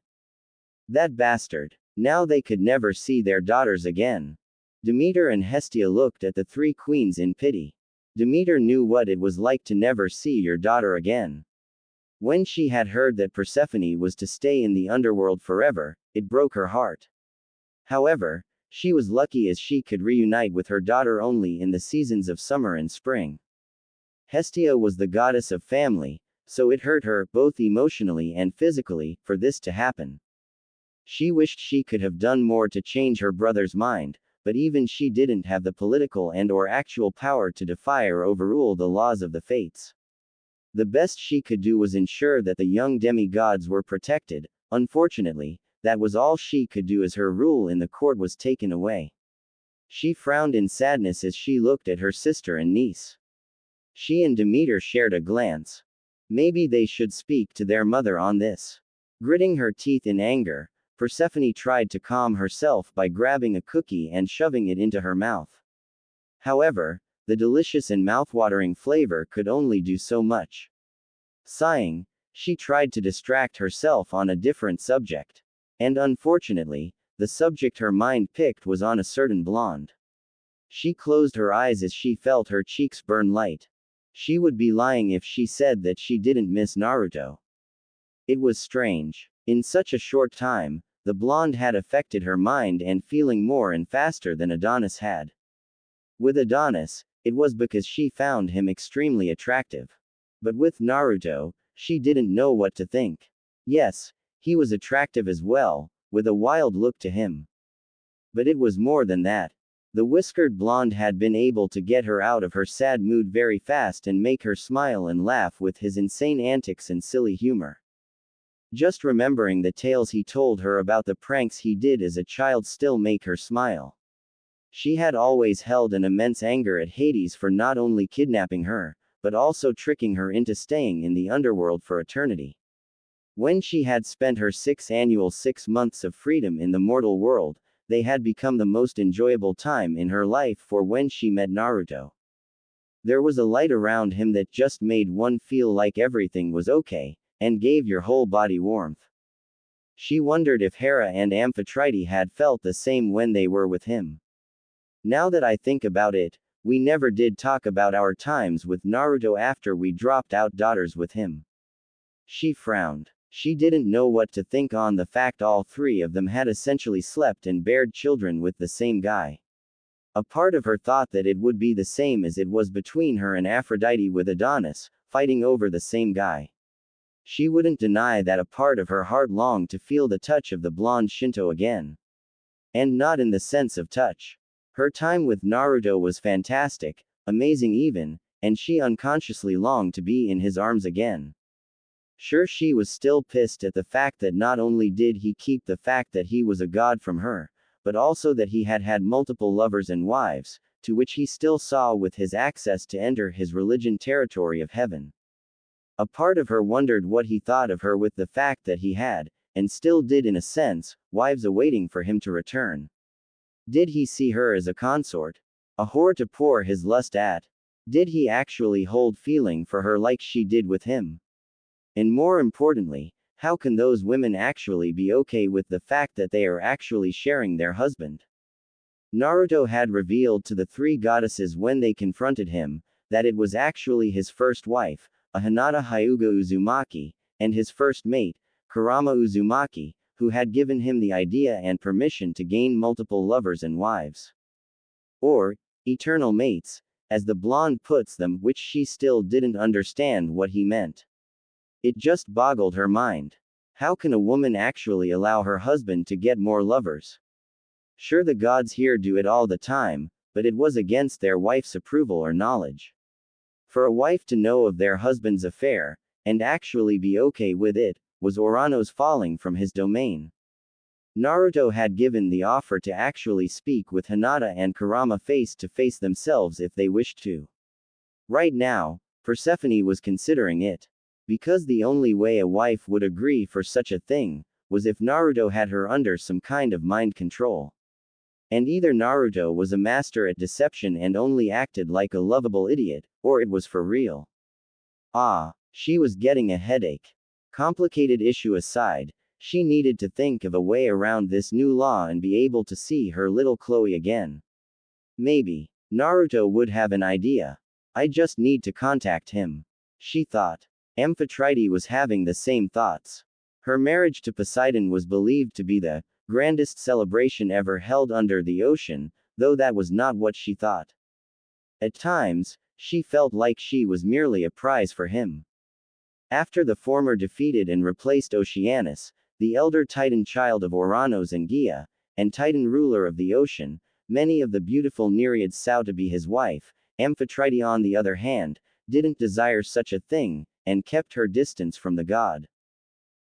That bastard. Now they could never see their daughters again. Demeter and Hestia looked at the three queens in pity. Demeter knew what it was like to never see your daughter again. When she had heard that Persephone was to stay in the underworld forever, it broke her heart. However, she was lucky as she could reunite with her daughter only in the seasons of summer and spring. Hestia was the goddess of family, so it hurt her, both emotionally and physically, for this to happen. She wished she could have done more to change her brother's mind, but even she didn't have the political and/or actual power to defy or overrule the laws of the fates. The best she could do was ensure that the young demigods were protected. Unfortunately, that was all she could do as her rule in the court was taken away. She frowned in sadness as she looked at her sister and niece. She and Demeter shared a glance. Maybe they should speak to their mother on this. Gritting her teeth in anger, Persephone tried to calm herself by grabbing a cookie and shoving it into her mouth. However, the delicious and mouthwatering flavor could only do so much. Sighing, she tried to distract herself on a different subject. And unfortunately, the subject her mind picked was on a certain blonde. She closed her eyes as she felt her cheeks burn light. She would be lying if she said that she didn't miss Naruto. It was strange. In such a short time, the blonde had affected her mind and feeling more and faster than Adonis had. With Adonis, it was because she found him extremely attractive. But with Naruto, she didn't know what to think. Yes, he was attractive as well, with a wild look to him. But it was more than that. The whiskered blonde had been able to get her out of her sad mood very fast and make her smile and laugh with his insane antics and silly humor. Just remembering the tales he told her about the pranks he did as a child still make her smile. She had always held an immense anger at Hades for not only kidnapping her, but also tricking her into staying in the underworld for eternity. When she had spent her 6 months of freedom in the mortal world, they had become the most enjoyable time in her life for when she met Naruto. There was a light around him that just made one feel like everything was okay, and gave your whole body warmth. She wondered if Hera and Amphitrite had felt the same when they were with him. Now that I think about it, we never did talk about our times with Naruto after we dropped out daughters with him. She frowned. She didn't know what to think on the fact all three of them had essentially slept and bared children with the same guy. A part of her thought that it would be the same as it was between her and Aphrodite with Adonis, fighting over the same guy. She wouldn't deny that a part of her heart longed to feel the touch of the blonde Shinto again. And not in the sense of touch. Her time with Naruto was fantastic, amazing even, and she unconsciously longed to be in his arms again. Sure, she was still pissed at the fact that not only did he keep the fact that he was a god from her, but also that he had had multiple lovers and wives, to which he still saw with his access to enter his religion territory of heaven. A part of her wondered what he thought of her with the fact that he had, and still did in a sense, wives awaiting for him to return. Did he see her as a consort? A whore to pour his lust at? Did he actually hold feeling for her like she did with him? And more importantly, how can those women actually be okay with the fact that they are actually sharing their husband? Naruto had revealed to the three goddesses when they confronted him, that it was actually his first wife, a Hinata Hyuga Uzumaki, and his first mate, Kurama Uzumaki, who had given him the idea and permission to gain multiple lovers and wives. Or, eternal mates, as the blonde puts them, which she still didn't understand what he meant. It just boggled her mind. How can a woman actually allow her husband to get more lovers? Sure, the gods here do it all the time, but it was against their wife's approval or knowledge. For a wife to know of their husband's affair, and actually be okay with it, was Urano's falling from his domain. Naruto had given the offer to actually speak with Hinata and Kurama face to face themselves if they wished to. Right now, Persephone was considering it. Because the only way a wife would agree for such a thing, was if Naruto had her under some kind of mind control. And either Naruto was a master at deception and only acted like a lovable idiot, or it was for real. She was getting a headache. Complicated issue aside, she needed to think of a way around this new law and be able to see her little Chloe again. Maybe Naruto would have an idea. I just need to contact him, she thought. Amphitrite was having the same thoughts. Her marriage to Poseidon was believed to be the grandest celebration ever held under the ocean, though that was not what she thought. At times, she felt like she was merely a prize for him. After the former defeated and replaced Oceanus, the elder Titan child of Ouranos and Gaia, and Titan ruler of the ocean, many of the beautiful Nereids sought to be his wife. Amphitrite, on the other hand, didn't desire such a thing, and kept her distance from the god.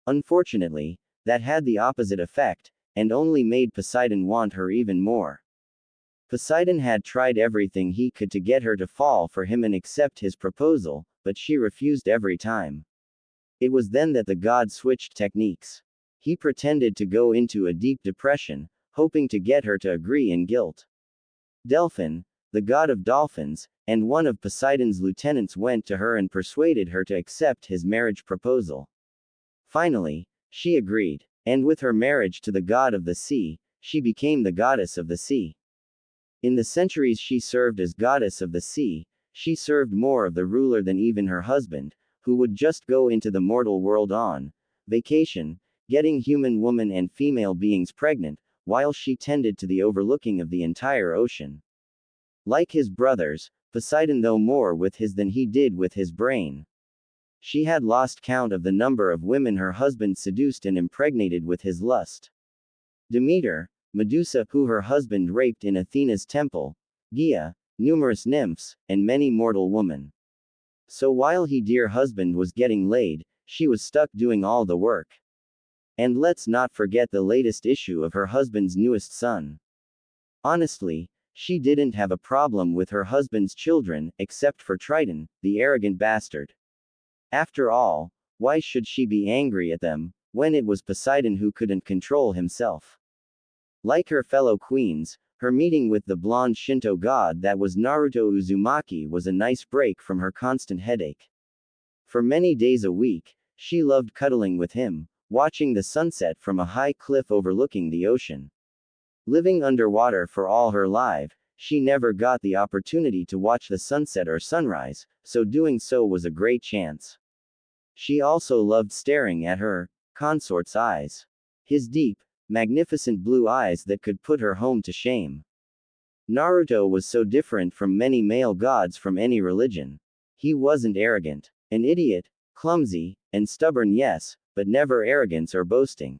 Unfortunately, that had the opposite effect, and only made Poseidon want her even more. Poseidon had tried everything he could to get her to fall for him and accept his proposal, but she refused every time. It was then that the god switched techniques. He pretended to go into a deep depression, hoping to get her to agree in guilt. Delphin, the god of dolphins, and one of Poseidon's lieutenants went to her and persuaded her to accept his marriage proposal. Finally, she agreed, and with her marriage to the god of the sea, she became the goddess of the sea. In the centuries she served as goddess of the sea, she served more of the ruler than even her husband, who would just go into the mortal world on vacation, getting human woman and female beings pregnant, while she tended to the overlooking of the entire ocean. Like his brothers, Poseidon though more with his than he did with his brain. She had lost count of the number of women her husband seduced and impregnated with his lust. Demeter, Medusa, who her husband raped in Athena's temple, Gaia, numerous nymphs, and many mortal women. So while he dear husband was getting laid, she was stuck doing all the work. And let's not forget the latest issue of her husband's newest son. Honestly, she didn't have a problem with her husband's children, except for Triton, the arrogant bastard. After all, why should she be angry at them, when it was Poseidon who couldn't control himself? Like her fellow queens, her meeting with the blonde Shinto god that was Naruto Uzumaki was a nice break from her constant headache. For many days a week, she loved cuddling with him, watching the sunset from a high cliff overlooking the ocean. Living underwater for all her life, she never got the opportunity to watch the sunset or sunrise, so doing so was a great chance. She also loved staring at her consort's eyes. His deep, magnificent blue eyes that could put her home to shame. Naruto was so different from many male gods from any religion. He wasn't arrogant, an idiot, clumsy, and stubborn, yes, but never arrogance or boasting.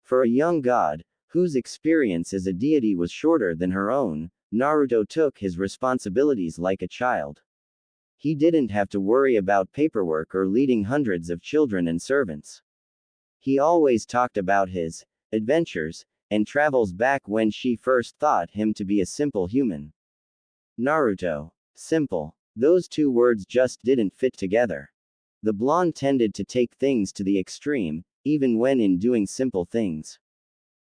For a young god, whose experience as a deity was shorter than her own, Naruto took his responsibilities like a child. He didn't have to worry about paperwork or leading hundreds of children and servants. He always talked about his adventures and travels back when she first thought him to be a simple human. Naruto. Simple. Those two words just didn't fit together. The blonde tended to take things to the extreme, even when in doing simple things.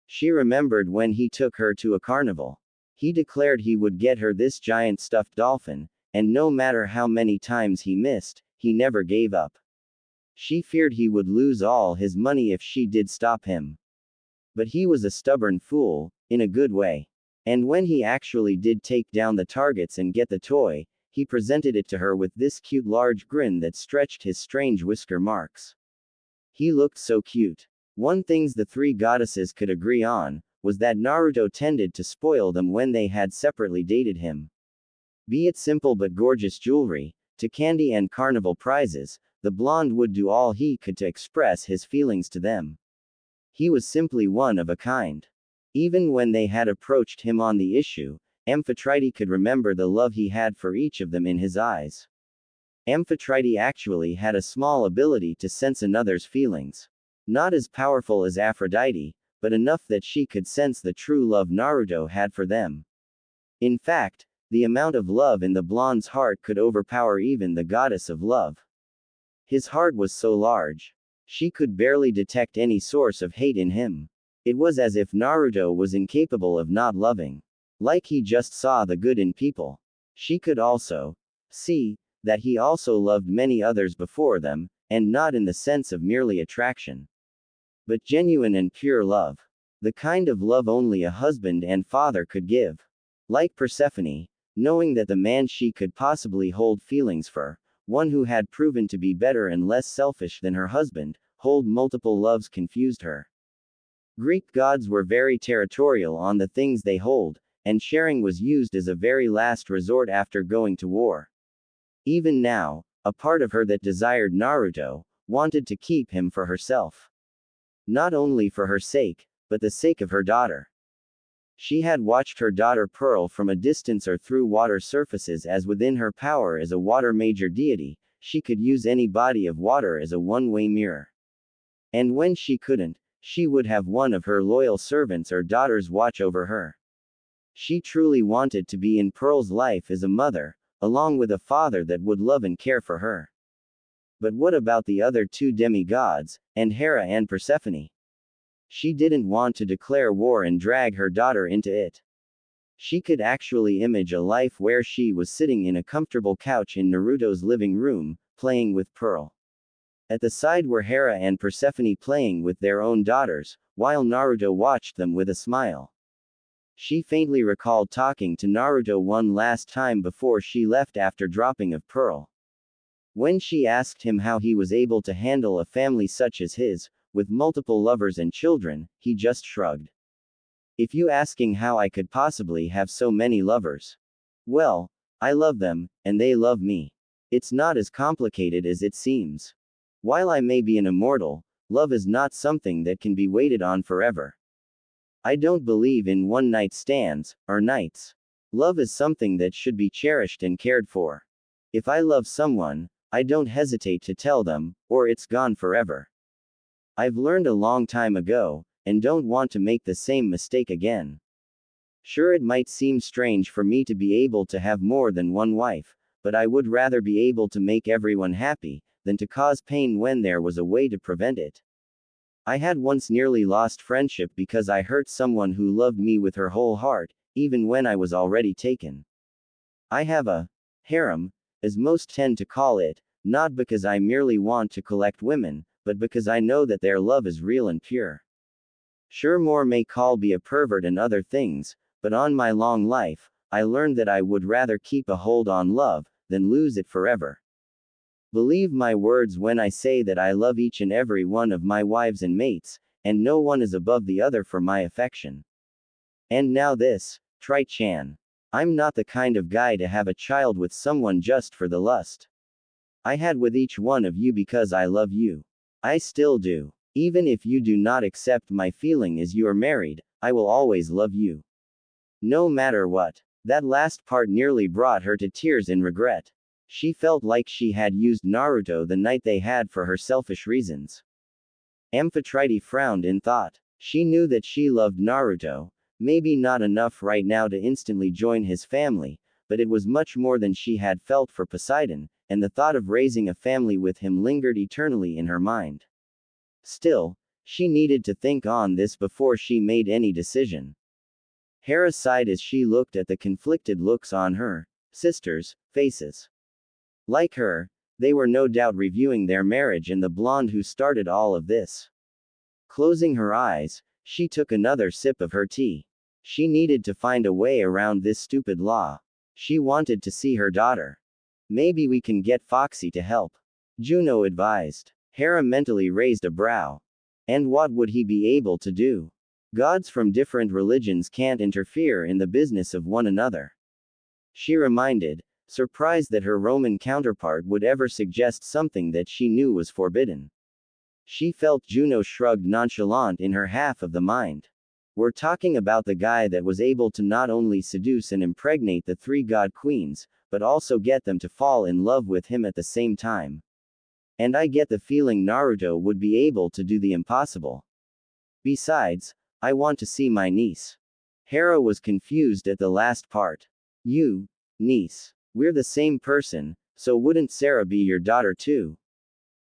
She remembered when he took her to a carnival. He declared he would get her this giant stuffed dolphin, and no matter how many times he missed, he never gave up. She feared he would lose all his money if she did stop him. But he was a stubborn fool, in a good way. And when he actually did take down the targets and get the toy, he presented it to her with this cute large grin that stretched his strange whisker marks. He looked so cute. One things the three goddesses could agree on, was that Naruto tended to spoil them when they had separately dated him. Be it simple but gorgeous jewelry, to candy and carnival prizes, the blonde would do all he could to express his feelings to them. He was simply one of a kind. Even when they had approached him on the issue, Amphitrite could remember the love he had for each of them in his eyes. Amphitrite actually had a small ability to sense another's feelings. Not as powerful as Aphrodite, but enough that she could sense the true love Naruto had for them. In fact, the amount of love in the blonde's heart could overpower even the goddess of love. His heart was so large. She could barely detect any source of hate in him. It was as if Naruto was incapable of not loving. Like he just saw the good in people. She could also see that he also loved many others before them, and not in the sense of merely attraction, but genuine and pure love. The kind of love only a husband and father could give. Like Persephone, knowing that the man she could possibly hold feelings for, one who had proven to be better and less selfish than her husband, hold multiple loves confused her. Greek gods were very territorial on the things they hold, and sharing was used as a very last resort after going to war. Even now, a part of her that desired Naruto, wanted to keep him for herself. Not only for her sake, but the sake of her daughter. She had watched her daughter Pearl from a distance or through water surfaces as within her power as a water major deity, she could use any body of water as a one-way mirror. And when she couldn't, she would have one of her loyal servants or daughters watch over her. She truly wanted to be in Pearl's life as a mother, along with a father that would love and care for her. But what about the other two demigods, and Hera and Persephone? She didn't want to declare war and drag her daughter into it. She could actually image a life where she was sitting in a comfortable couch in Naruto's living room, playing with Pearl. At the side were Hera and Persephone playing with their own daughters, while Naruto watched them with a smile. She faintly recalled talking to Naruto one last time before she left after dropping of Pearl. When she asked him how he was able to handle a family such as his, with multiple lovers and children, he just shrugged. If you asking how I could possibly have so many lovers. Well, I love them, and they love me. It's not as complicated as it seems. While I may be an immortal, love is not something that can be waited on forever. I don't believe in one-night stands, or nights. Love is something that should be cherished and cared for. If I love someone, I don't hesitate to tell them, or it's gone forever. I've learned a long time ago, and don't want to make the same mistake again. Sure, it might seem strange for me to be able to have more than one wife, but I would rather be able to make everyone happy, than to cause pain when there was a way to prevent it. I had once nearly lost friendship because I hurt someone who loved me with her whole heart, even when I was already taken. I have a harem, as most tend to call it, not because I merely want to collect women, but because I know that their love is real and pure. Sure, more may call me a pervert and other things, but on my long life, I learned that I would rather keep a hold on love, than lose it forever. Believe my words when I say that I love each and every one of my wives and mates, and no one is above the other for my affection. And now this, Tri-chan. I'm not the kind of guy to have a child with someone just for the lust. I had with each one of you because I love you. I still do. Even if you do not accept my feeling as you are married, I will always love you. No matter what. That last part nearly brought her to tears in regret. She felt like she had used Naruto the night they had for her selfish reasons. Amphitrite frowned in thought. She knew that she loved Naruto, maybe not enough right now to instantly join his family, but it was much more than she had felt for Poseidon, and the thought of raising a family with him lingered eternally in her mind. Still, she needed to think on this before she made any decision. Hera sighed as she looked at the conflicted looks on her sisters' faces. Like her, they were no doubt reviewing their marriage and the blonde who started all of this. Closing her eyes, she took another sip of her tea. She needed to find a way around this stupid law. She wanted to see her daughter. Maybe we can get Foxy to help, Juno advised. Hera mentally raised a brow. And what would he be able to do? Gods from different religions can't interfere in the business of one another. She reminded, surprised that her Roman counterpart would ever suggest something that she knew was forbidden. She felt Juno shrugged nonchalant in her half of the mind. We're talking about the guy that was able to not only seduce and impregnate the three god queens, but also get them to fall in love with him at the same time. And I get the feeling Naruto would be able to do the impossible. Besides, I want to see my niece. Hera was confused at the last part. You, niece. We're the same person, so wouldn't Sarah be your daughter too?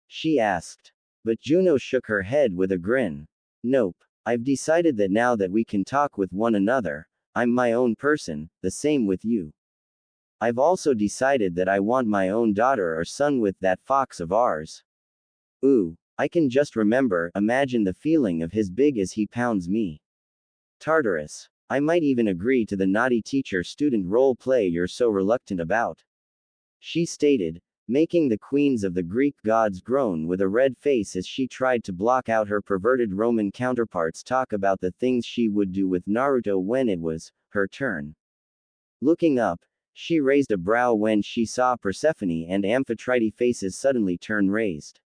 She asked. But Juno shook her head with a grin. Nope. I've decided that now that we can talk with one another, I'm my own person, the same with you. I've also decided that I want my own daughter or son with that fox of ours. Ooh, I can just imagine the feeling of his big as he pounds me. Tartarus. I might even agree to the naughty teacher-student role play you're so reluctant about. She stated, making the queens of the Greek gods groan with a red face as she tried to block out her perverted Roman counterparts' talk about the things she would do with Naruto when it was her turn. Looking up, she raised a brow when she saw Persephone and Amphitrite faces suddenly turn raised.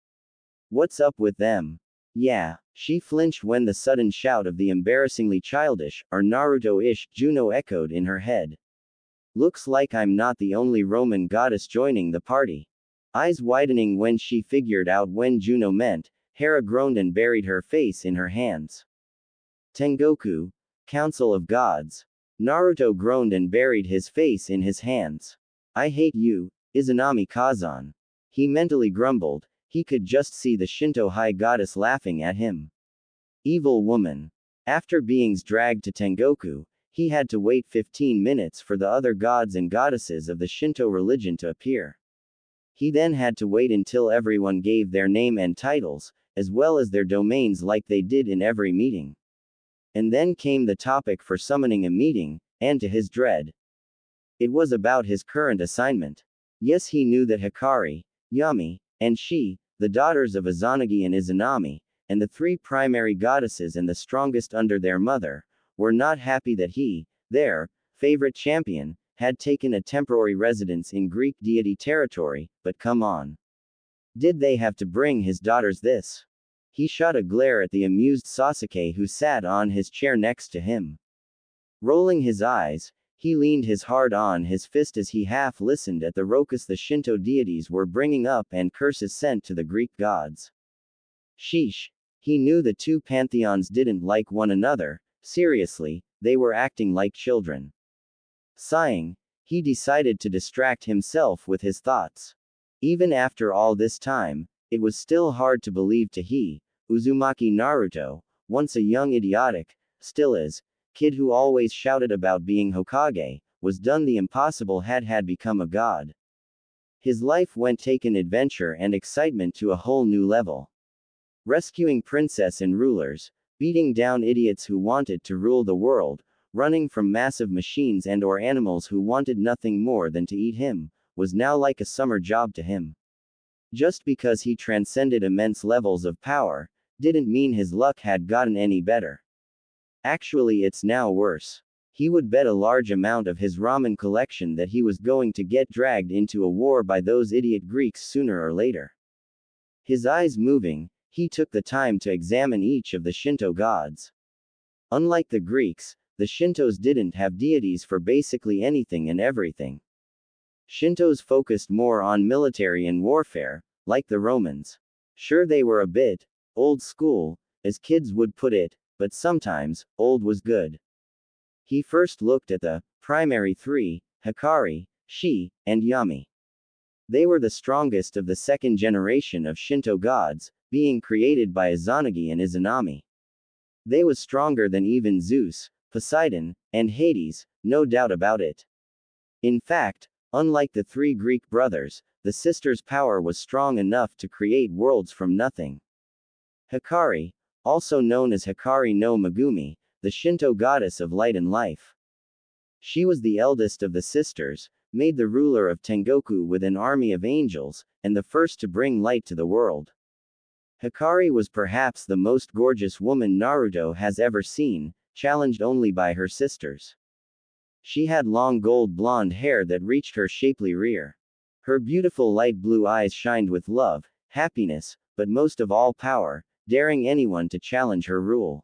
What's up with them? Yeah, she flinched when the sudden shout of the embarrassingly childish, or Naruto-ish, Juno echoed in her head. Looks like I'm not the only Roman goddess joining the party. Eyes widening when she figured out when Juno meant, Hera groaned and buried her face in her hands. Tengoku, Council of Gods. Naruto groaned and buried his face in his hands. I hate you, Izanami Kazan. He mentally grumbled. He could just see the Shinto high goddess laughing at him. Evil woman. After beings dragged to Tengoku, he had to wait 15 minutes for the other gods and goddesses of the Shinto religion to appear. He then had to wait until everyone gave their name and titles, as well as their domains like they did in every meeting. And then came the topic for summoning a meeting, and to his dread, it was about his current assignment. Yes, he knew that Hikari, Yami, and she, the daughters of Izanagi and Izanami, and the three primary goddesses and the strongest under their mother, were not happy that he, their favorite champion, had taken a temporary residence in Greek deity territory, but come on. Did they have to bring his daughters this? He shot a glare at the amused Sasuke who sat on his chair next to him. Rolling his eyes, he leaned his hard on his fist as he half listened at the rokus the Shinto deities were bringing up and curses sent to the Greek gods. Sheesh. He knew the two pantheons didn't like one another, seriously, they were acting like children. Sighing, he decided to distract himself with his thoughts. Even after all this time, it was still hard to believe to he, Uzumaki Naruto, once a young idiotic, still is, kid who always shouted about being Hokage, was done the impossible had become a god. His life went taken adventure and excitement to a whole new level. Rescuing princess and rulers, beating down idiots who wanted to rule the world, running from massive machines and or animals who wanted nothing more than to eat him, was now like a summer job to him. Just because he transcended immense levels of power, didn't mean his luck had gotten any better. Actually, it's now worse. He would bet a large amount of his ramen collection that he was going to get dragged into a war by those idiot Greeks sooner or later. His eyes moving, he took the time to examine each of the Shinto gods. Unlike the Greeks, the Shintos didn't have deities for basically anything and everything. Shintos focused more on military and warfare, like the Romans. Sure, they were a bit old school, as kids would put it, but sometimes, old was good. He first looked at the primary three, Hikari, Shi, and Yami. They were the strongest of the second generation of Shinto gods, being created by Izanagi and Izanami. They was stronger than even Zeus, Poseidon, and Hades, no doubt about it. In fact, unlike the three Greek brothers, the sisters' power was strong enough to create worlds from nothing. Hikari, also known as Hikari no Megumi, the Shinto goddess of light and life. She was the eldest of the sisters, made the ruler of Tengoku with an army of angels, and the first to bring light to the world. Hikari was perhaps the most gorgeous woman Naruto has ever seen, challenged only by her sisters. She had long gold blonde hair that reached her shapely rear. Her beautiful light blue eyes shined with love, happiness, but most of all power, daring anyone to challenge her rule.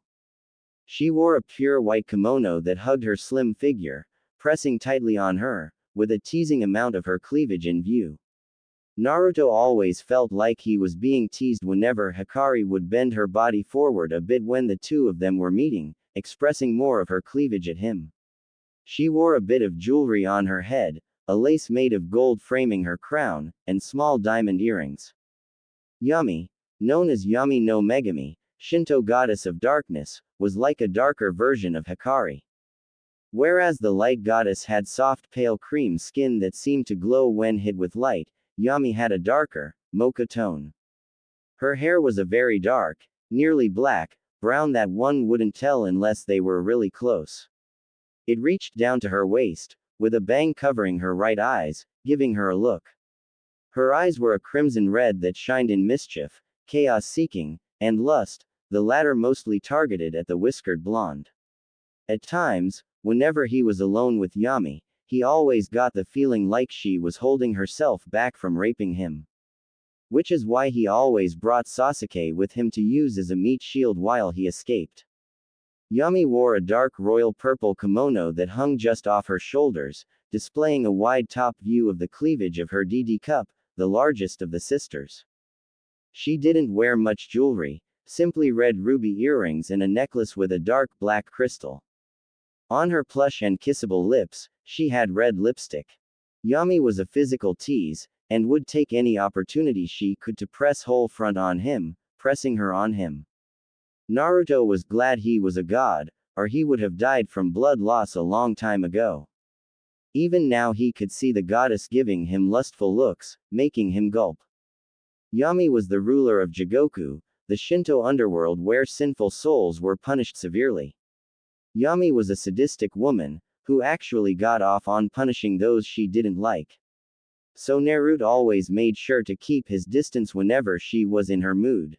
She wore a pure white kimono that hugged her slim figure, pressing tightly on her, with a teasing amount of her cleavage in view. Naruto always felt like he was being teased whenever Hikari would bend her body forward a bit when the two of them were meeting, expressing more of her cleavage at him. She wore a bit of jewelry on her head, a lace made of gold framing her crown, and small diamond earrings. Yami, known as Yami no Megami, Shinto goddess of darkness, was like a darker version of Hikari. Whereas the light goddess had soft pale cream skin that seemed to glow when hit with light, Yami had a darker, mocha tone. Her hair was a very dark, nearly black, brown that one wouldn't tell unless they were really close. It reached down to her waist, with a bang covering her right eyes, giving her a look. Her eyes were a crimson red that shined in mischief, chaos-seeking, and lust, the latter mostly targeted at the whiskered blonde. At times, whenever he was alone with Yami, he always got the feeling like she was holding herself back from raping him. Which is why he always brought Sasuke with him to use as a meat shield while he escaped. Yami wore a dark royal purple kimono that hung just off her shoulders, displaying a wide top view of the cleavage of her DD cup, the largest of the sisters. She didn't wear much jewelry, simply red ruby earrings and a necklace with a dark black crystal. On her plush and kissable lips, she had red lipstick. Yami was a physical tease, and would take any opportunity she could to press whole front on him, pressing her on him. Naruto was glad he was a god, or he would have died from blood loss a long time ago. Even now he could see the goddess giving him lustful looks, making him gulp. Yami was the ruler of Jigoku, the Shinto underworld where sinful souls were punished severely. Yami was a sadistic woman, who actually got off on punishing those she didn't like. So Naruto always made sure to keep his distance whenever she was in her mood.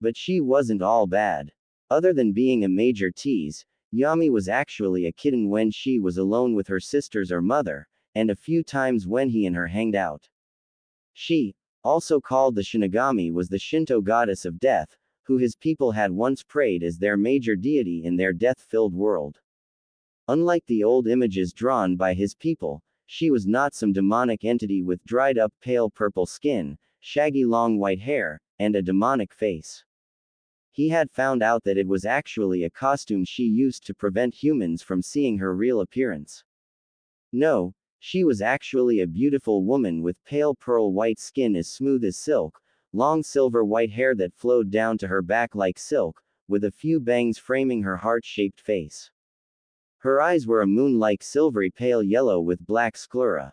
But she wasn't all bad. Other than being a major tease, Yami was actually a kitten when she was alone with her sisters or mother, and a few times when he and her hanged out. She, also called the Shinigami, was the Shinto goddess of death, who his people had once prayed as their major deity in their death-filled world. Unlike the old images drawn by his people, she was not some demonic entity with dried-up pale purple skin, shaggy long white hair, and a demonic face. He had found out that it was actually a costume she used to prevent humans from seeing her real appearance. No, she was actually a beautiful woman with pale pearl white skin as smooth as silk, long silver white hair that flowed down to her back like silk, with a few bangs framing her heart-shaped face. Her eyes were a moon-like silvery pale yellow with black sclera.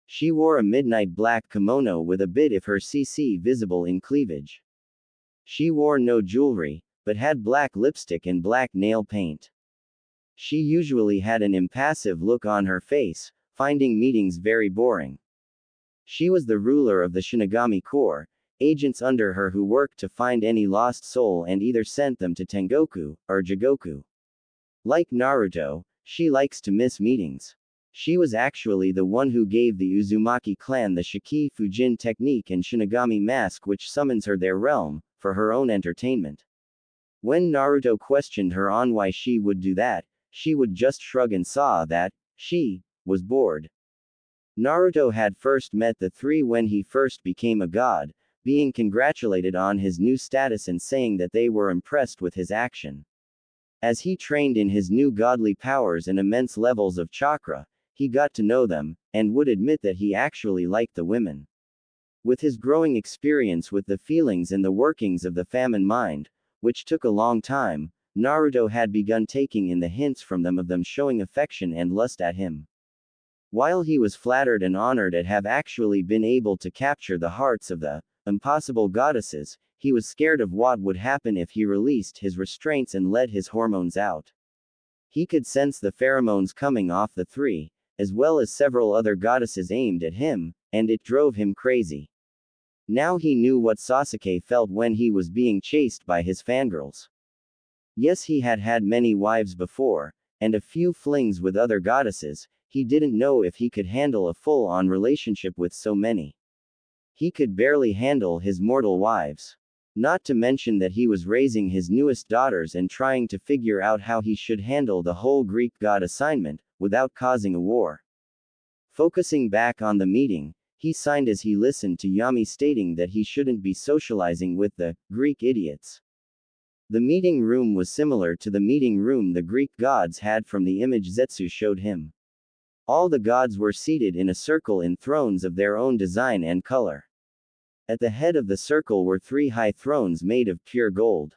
She wore a midnight black kimono with a bit of her CC visible in cleavage. She wore no jewelry, but had black lipstick and black nail paint. She usually had an impassive look on her face, finding meetings very boring. She was the ruler of the Shinigami Corps, agents under her who worked to find any lost soul and either sent them to Tengoku, or Jigoku. Like Naruto, she likes to miss meetings. She was actually the one who gave the Uzumaki clan the Shiki Fujin technique and Shinigami mask which summons her their realm, for her own entertainment. When Naruto questioned her on why she would do that, she would just shrug and saw that she was bored. Naruto had first met the three when he first became a god, being congratulated on his new status and saying that they were impressed with his action. As he trained in his new godly powers and immense levels of chakra, he got to know them, and would admit that he actually liked the women. With his growing experience with the feelings and the workings of the famine mind, which took a long time, Naruto had begun taking in the hints from them of them showing affection and lust at him. While he was flattered and honored at have actually been able to capture the hearts of the impossible goddesses, he was scared of what would happen if he released his restraints and let his hormones out. He could sense the pheromones coming off the three, as well as several other goddesses aimed at him, and it drove him crazy. Now he knew what Sasuke felt when he was being chased by his fangirls. Yes, he had had many wives before, and a few flings with other goddesses. He didn't know if he could handle a full-on relationship with so many. He could barely handle his mortal wives. Not to mention that he was raising his newest daughters and trying to figure out how he should handle the whole Greek god assignment, without causing a war. Focusing back on the meeting, he signed as he listened to Yami stating that he shouldn't be socializing with the Greek idiots. The meeting room was similar to the meeting room the Greek gods had from the image Zetsu showed him. All the gods were seated in a circle in thrones of their own design and color. At the head of the circle were three high thrones made of pure gold.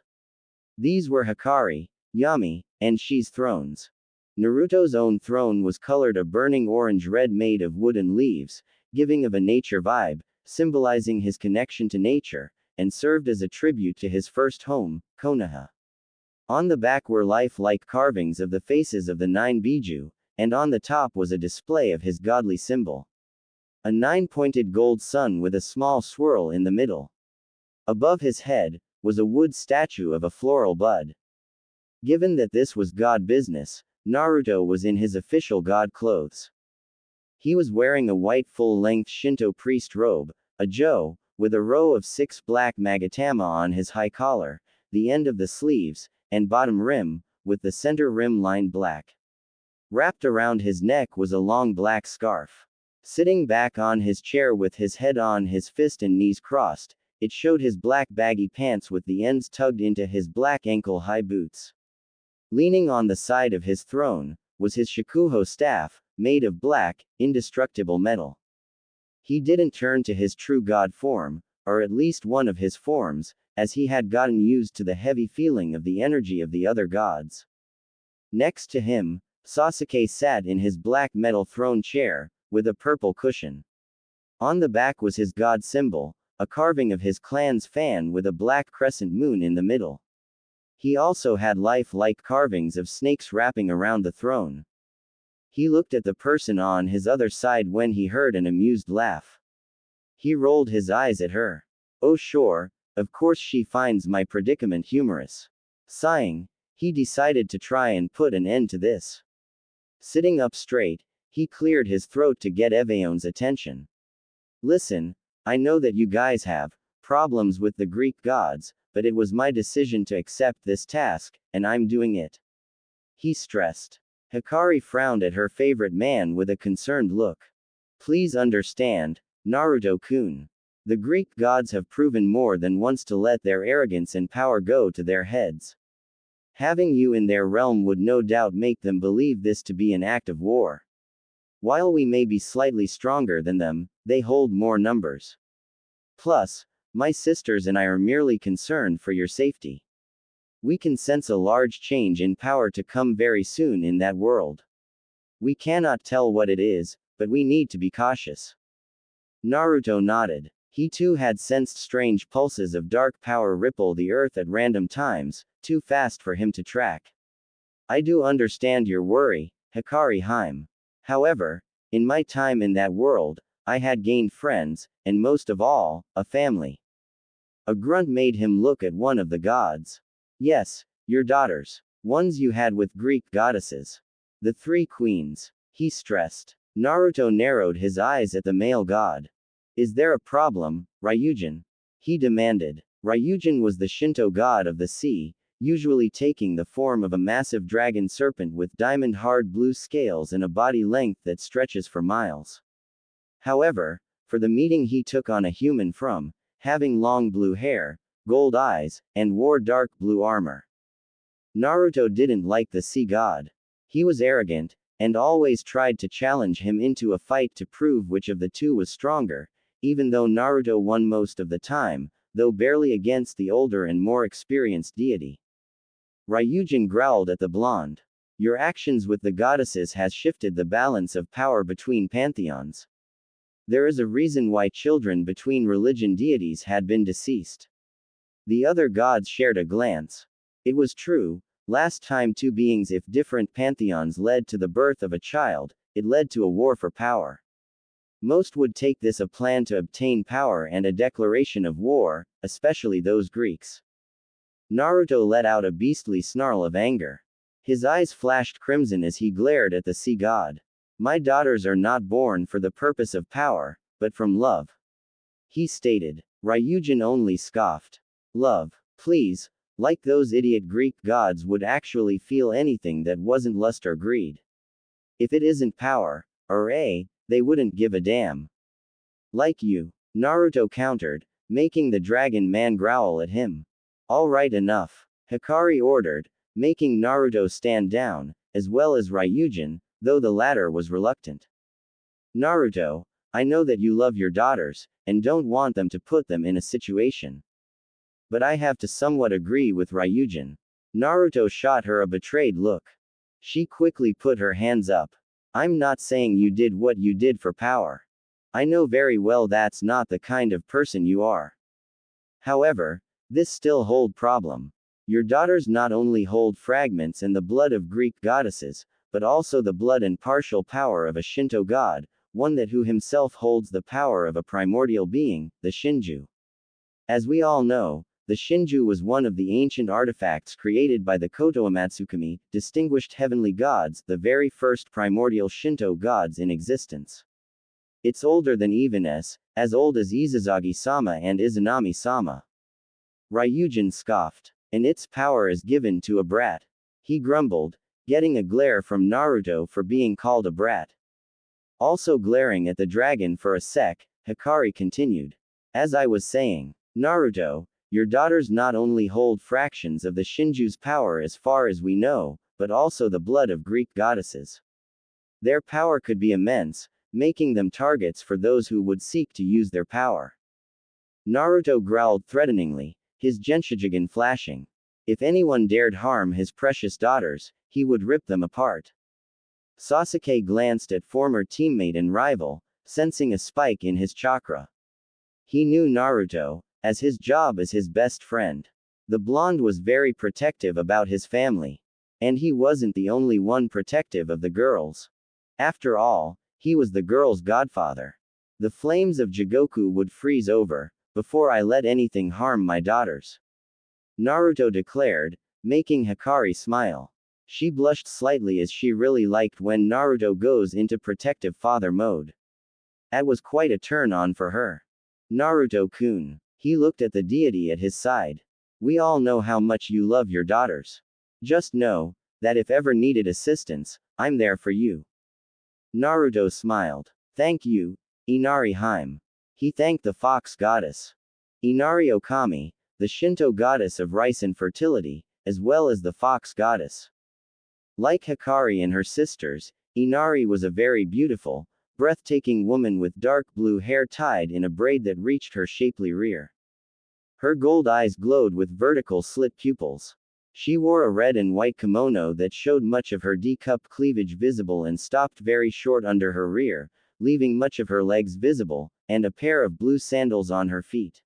These were Hikari, Yami, and Shi's thrones. Naruto's own throne was colored a burning orange-red made of wood and leaves, giving of a nature vibe, symbolizing his connection to nature, and served as a tribute to his first home, Konoha. On the back were life-like carvings of the faces of the 9 Biju, and on the top was a display of his godly symbol. A 9-pointed gold sun with a small swirl in the middle. Above his head was a wood statue of a floral bud. Given that this was god business, Naruto was in his official god clothes. He was wearing a white full-length Shinto priest robe, a jo, with a row of 6 black magatama on his high collar, the end of the sleeves, and bottom rim, with the center rim lined black. Wrapped around his neck was a long black scarf. Sitting back on his chair with his head on his fist and knees crossed, it showed his black baggy pants with the ends tugged into his black ankle-high boots. Leaning on the side of his throne was his shakuho staff, made of black, indestructible metal. He didn't turn to his true god form, or at least one of his forms, as he had gotten used to the heavy feeling of the energy of the other gods. Next to him, Sasuke sat in his black metal throne chair, with a purple cushion. On the back was his god symbol, a carving of his clan's fan with a black crescent moon in the middle. He also had life-like carvings of snakes wrapping around the throne. He looked at the person on his other side when he heard an amused laugh. He rolled his eyes at her. Oh sure, Of course she finds my predicament humorous. Sighing, he decided to try and put an end to this. Sitting up straight, he cleared his throat to get Evaon's attention. Listen, I know that you guys have problems with the Greek gods, but it was my decision to accept this task, and I'm doing it. He stressed. Hikari frowned at her favorite man with a concerned look. Please understand, Naruto-kun. The Greek gods have proven more than once to let their arrogance and power go to their heads. Having you in their realm would no doubt make them believe this to be an act of war. While we may be slightly stronger than them, they hold more numbers. Plus, my sisters and I are merely concerned for your safety. We can sense a large change in power to come very soon in that world. We cannot tell what it is, but we need to be cautious. Naruto nodded. He too had sensed strange pulses of dark power ripple the earth at random times, too fast for him to track. I do understand your worry, Hikari Haim. However, in my time in that world, I had gained friends, and most of all, a family. A grunt made him look at one of the gods. Yes, your daughters. Ones you had with Greek goddesses. The three queens. He stressed. Naruto narrowed his eyes at the male god. Is there a problem, Ryujin? He demanded. Ryujin was the Shinto god of the sea, usually taking the form of a massive dragon serpent with diamond-hard blue scales and a body length that stretches for miles. However, for the meeting he took on a human from, having long blue hair, gold eyes, and wore dark blue armor. Naruto didn't like the sea god. He was arrogant, and always tried to challenge him into a fight to prove which of the two was stronger, even though Naruto won most of the time, though barely against the older and more experienced deity. Ryujin growled at the blonde. Your actions with the goddesses has shifted the balance of power between pantheons. There is a reason why children between religion deities had been deceased. The other gods shared a glance. It was true, last time two beings if different pantheons led to the birth of a child, it led to a war for power. Most would take this a plan to obtain power and a declaration of war, especially those Greeks. Naruto let out a beastly snarl of anger. His eyes flashed crimson as he glared at the sea god. My daughters are not born for the purpose of power, but from love. He stated. Ryujin only scoffed. Love. Please, like those idiot Greek gods would actually feel anything that wasn't lust or greed. If it isn't power, they wouldn't give a damn. Like you. Naruto countered, making the dragon man growl at him. All right, enough. Hikari ordered, making Naruto stand down, as well as Ryujin, though the latter was reluctant. Naruto, I know that you love your daughters, and don't want them to put them in a situation. But I have to somewhat agree with Ryujin. Naruto shot her a betrayed look. She quickly put her hands up. I'm not saying you did what you did for power. I know very well that's not the kind of person you are. However, this still hold problem. Your daughters not only hold fragments and the blood of Greek goddesses, but also the blood and partial power of a Shinto god, one that who himself holds the power of a primordial being, the Shinju. As we all know, the Shinju was one of the ancient artifacts created by the Kotoamatsukami, distinguished heavenly gods, the very first primordial Shinto gods in existence. It's older than even as old as Izazagi-sama and Izanami-sama. Ryujin scoffed. And its power is given to a brat. He grumbled, getting a glare from Naruto for being called a brat. Also glaring at the dragon for a sec, Hikari continued. As I was saying, Naruto, your daughters not only hold fractions of the Shinju's power as far as we know, but also the blood of Greek goddesses. Their power could be immense, making them targets for those who would seek to use their power. Naruto growled threateningly, his Genshijigen flashing. If anyone dared harm his precious daughters, he would rip them apart. Sasuke glanced at former teammate and rival, sensing a spike in his chakra. He knew Naruto, as his job as his best friend. The blonde was very protective about his family. And he wasn't the only one protective of the girls. After all, he was the girls' godfather. The flames of Jigoku would freeze over, before I let anything harm my daughters," Naruto declared, making Hikari smile. She blushed slightly as she really liked when Naruto goes into protective father mode. That was quite a turn on for her. "Naruto-kun." He looked at the deity at his side. "We all know how much you love your daughters. Just know that if ever needed assistance, I'm there for you." Naruto smiled. "Thank you, Inari Hime." He thanked the fox goddess. Inari Okami, the Shinto goddess of rice and fertility, as well as the fox goddess. Like Hikari and her sisters, Inari was a very beautiful, breathtaking woman with dark blue hair tied in a braid that reached her shapely rear. Her gold eyes glowed with vertical slit pupils. She wore a red and white kimono that showed much of her D-cup cleavage visible and stopped very short under her rear, leaving much of her legs visible, and a pair of blue sandals on her feet.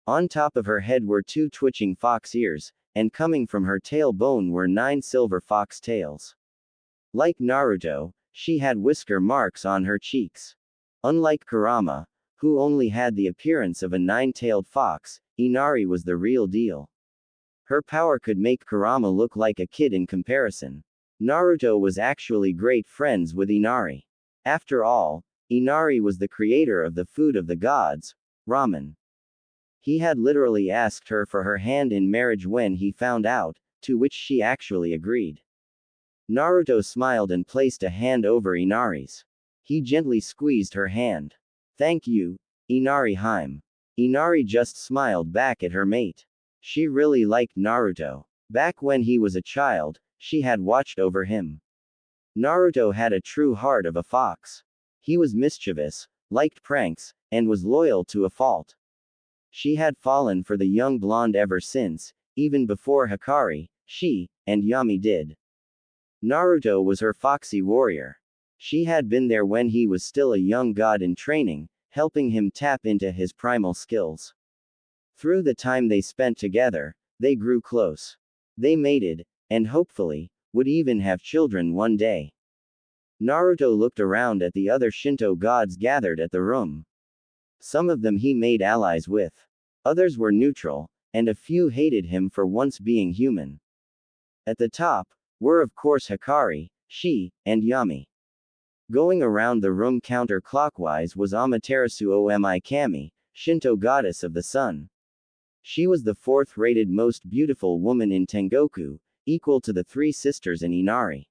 On top of her head were 2 twitching fox ears, and coming from her tailbone were 9 silver fox tails. Like Naruto, she had whisker marks on her cheeks. Unlike Kurama, who only had the appearance of a 9-tailed fox, Inari was the real deal. Her power could make Kurama look like a kid in comparison. Naruto was actually great friends with Inari. After all, Inari was the creator of the food of the gods, ramen. He had literally asked her for her hand in marriage when he found out, to which she actually agreed. Naruto smiled and placed a hand over Inari's. He gently squeezed her hand. "Thank you, Inari Hime." Inari just smiled back at her mate. She really liked Naruto. Back when he was a child, she had watched over him. Naruto had a true heart of a fox. He was mischievous, liked pranks, and was loyal to a fault. She had fallen for the young blonde ever since, even before Hikari, she, and Yami did. Naruto was her foxy warrior. She had been there when he was still a young god in training, helping him tap into his primal skills. Through the time they spent together, they grew close. They mated, and hopefully, would even have children one day. Naruto looked around at the other Shinto gods gathered at the room. Some of them he made allies with. Others were neutral, and a few hated him for once being human. At the top were of course Hikari, she, and Yami. Going around the room counterclockwise was Amaterasu Omi Kami, Shinto goddess of the sun. She was the 4th-rated most beautiful woman in Tengoku, equal to the 3 sisters and Inari.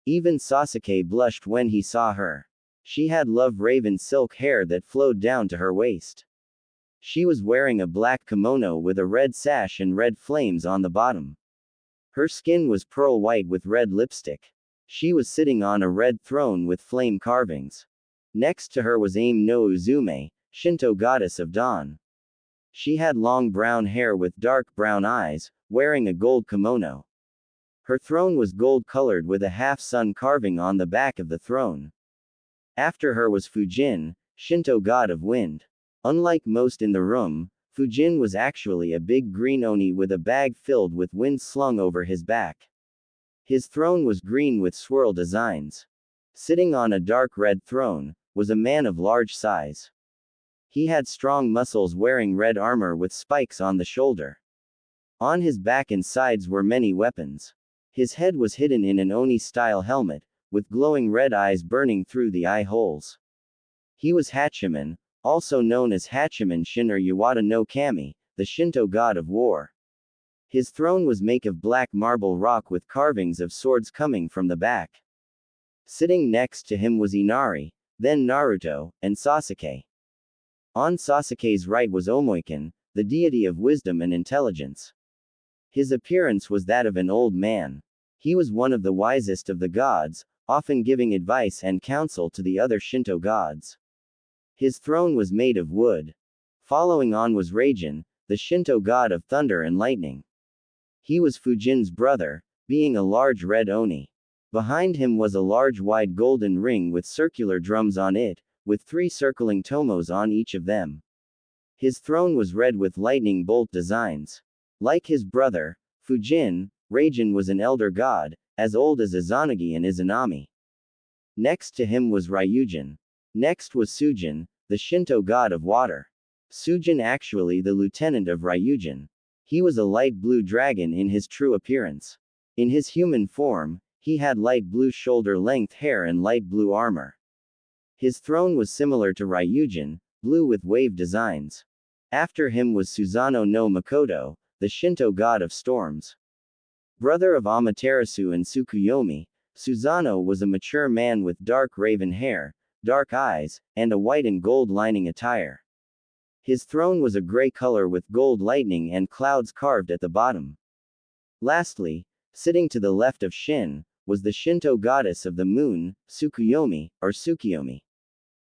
Even Sasuke blushed when he saw her. She had love-raven silk hair that flowed down to her waist. She was wearing a black kimono with a red sash and red flames on the bottom. Her skin was pearl white with red lipstick. She was sitting on a red throne with flame carvings. Next to her was Ame no Uzume, Shinto goddess of dawn. She had long brown hair with dark brown eyes, wearing a gold kimono. Her throne was gold-colored with a half-sun carving on the back of the throne. After her was Fujin, Shinto god of wind. Unlike most in the room, Fujin was actually a big green oni with a bag filled with wind slung over his back. His throne was green with swirl designs. Sitting on a dark red throne was a man of large size. He had strong muscles wearing red armor with spikes on the shoulder. On his back and sides were many weapons. His head was hidden in an oni-style helmet, with glowing red eyes burning through the eye holes. He was Hachiman, also known as Hachiman Shin or Yawata no Kami, the Shinto god of war. His throne was made of black marble rock with carvings of swords coming from the back. Sitting next to him was Inari, then Naruto, and Sasuke. On Sasuke's right was Omoikan, the deity of wisdom and intelligence. His appearance was that of an old man. He was one of the wisest of the gods, often giving advice and counsel to the other Shinto gods. His throne was made of wood. Following on was Raijin, the Shinto god of thunder and lightning. He was Fujin's brother, being a large red oni. Behind him was a large wide golden ring with circular drums on it, with 3 circling tomos on each of them. His throne was red with lightning bolt designs. Like his brother, Fujin, Raijin was an elder god, as old as Izanagi and Izanami. Next to him was Ryujin. Next was Sujin, the Shinto god of water. Sujin actually the lieutenant of Ryujin. He was a light blue dragon in his true appearance. In his human form, he had light blue shoulder-length hair and light blue armor. His throne was similar to Ryujin, blue with wave designs. After him was Susanoo no Makoto, the Shinto god of storms. Brother of Amaterasu and Tsukuyomi, Susanoo was a mature man with dark raven hair, dark eyes, and a white and gold lining attire. His throne was a gray color with gold lightning and clouds carved at the bottom. Lastly, sitting to the left of Shin, was the Shinto goddess of the moon, Tsukuyomi, or Tsukiyomi.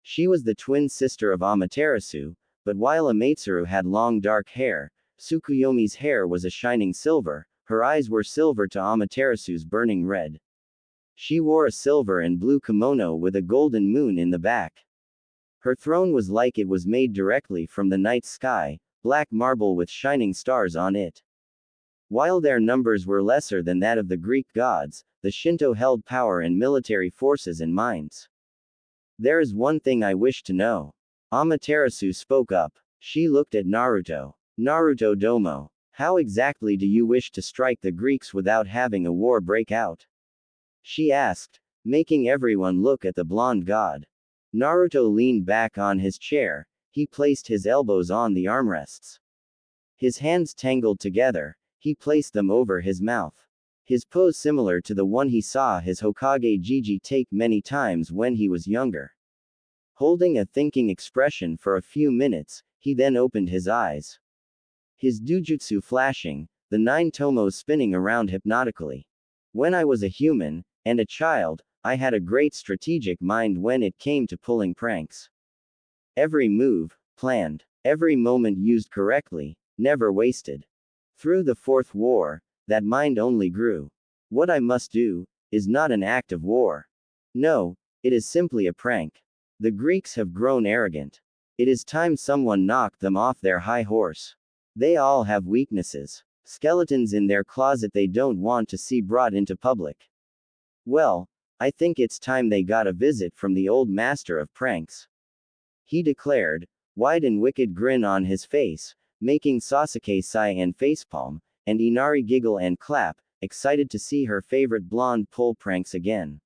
She was the twin sister of Amaterasu, but while Amatsuru had long dark hair, Tsukuyomi's hair was a shining silver, her eyes were silver to Amaterasu's burning red. She wore a silver and blue kimono with a golden moon in the back. Her throne was like it was made directly from the night sky, black marble with shining stars on it. While their numbers were lesser than that of the Greek gods, the Shinto held power and military forces and mines. There is one thing I wish to know. Amaterasu spoke up. She looked at Naruto. Naruto Domo. How exactly do you wish to strike the Greeks without having a war break out? She asked, making everyone look at the blonde god. Naruto leaned back on his chair, he placed his elbows on the armrests. His hands tangled together, he placed them over his mouth. His pose similar to the one he saw his Hokage Jiji take many times when he was younger. Holding a thinking expression for a few minutes, he then opened his eyes. His Doujutsu flashing, the 9 tomos spinning around hypnotically. When I was a human, and a child, I had a great strategic mind when it came to pulling pranks. Every move, planned. Every moment used correctly, never wasted. Through the Fourth War, that mind only grew. What I must do, is not an act of war. No, it is simply a prank. The Greeks have grown arrogant. It is time someone knocked them off their high horse. They all have weaknesses. Skeletons in their closet they don't want to see brought into public. Well, I think it's time they got a visit from the old master of pranks. He declared, wide and wicked grin on his face, making Sasuke sigh and facepalm, and Inari giggle and clap, excited to see her favorite blonde pull pranks again.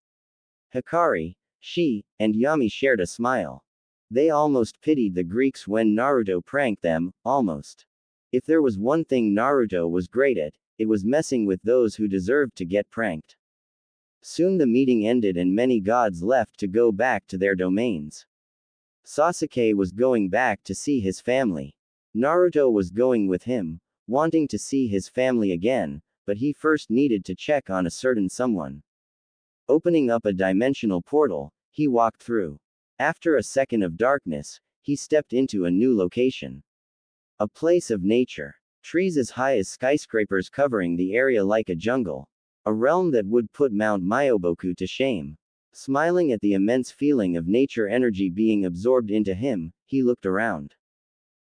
Hikari, she, and Yami shared a smile. They almost pitied the Greeks when Naruto pranked them, almost. If there was one thing Naruto was great at, it was messing with those who deserved to get pranked. Soon the meeting ended and many gods left to go back to their domains. Sasuke was going back to see his family. Naruto was going with him, wanting to see his family again, but he first needed to check on a certain someone. Opening up a dimensional portal, he walked through. After a second of darkness, he stepped into a new location. A place of nature. Trees as high as skyscrapers covering the area like a jungle. A realm that would put Mount Myoboku to shame. Smiling at the immense feeling of nature energy being absorbed into him, he looked around.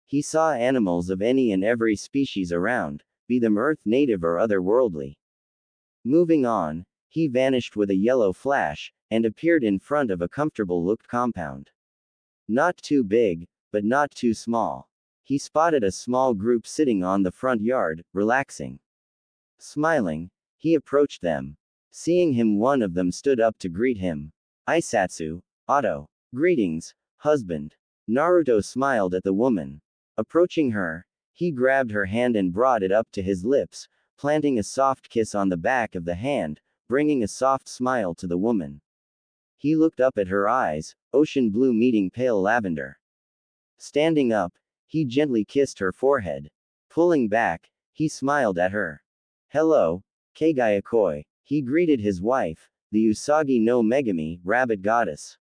He saw animals of any and every species around, be them earth native or otherworldly. Moving on, he vanished with a yellow flash, and appeared in front of a comfortable-looked compound. Not too big, but not too small. He spotted a small group sitting on the front yard, relaxing. Smiling, he approached them. Seeing him, one of them stood up to greet him. Aisatsu, Otto. Greetings, husband. Naruto smiled at the woman. Approaching her, he grabbed her hand and brought it up to his lips, planting a soft kiss on the back of the hand, bringing a soft smile to the woman. He looked up at her eyes, ocean blue meeting pale lavender. Standing up, he gently kissed her forehead. Pulling back, he smiled at her. Hello, Kagayakoi. He greeted his wife, the Usagi no Megami, rabbit goddess.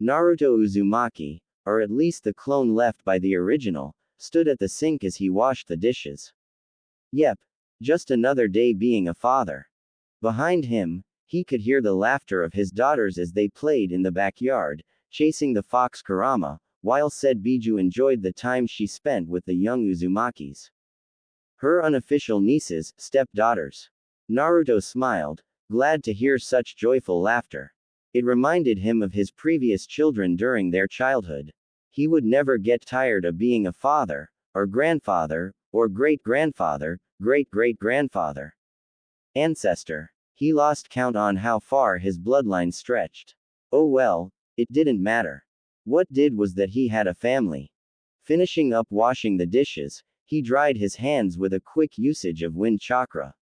Naruto Uzumaki, or at least the clone left by the original, stood at the sink as he washed the dishes. Yep, just another day being a father. Behind him, he could hear the laughter of his daughters as they played in the backyard, chasing the fox Kurama, while said Biju enjoyed the time she spent with the young Uzumakis. Her unofficial nieces, stepdaughters. Naruto smiled, glad to hear such joyful laughter. It reminded him of his previous children during their childhood. He would never get tired of being a father, or grandfather, or great-grandfather, great-great-grandfather, ancestor. He lost count on how far his bloodline stretched. Oh well, it didn't matter. What did was that he had a family. Finishing up washing the dishes, he dried his hands with a quick usage of wind chakra.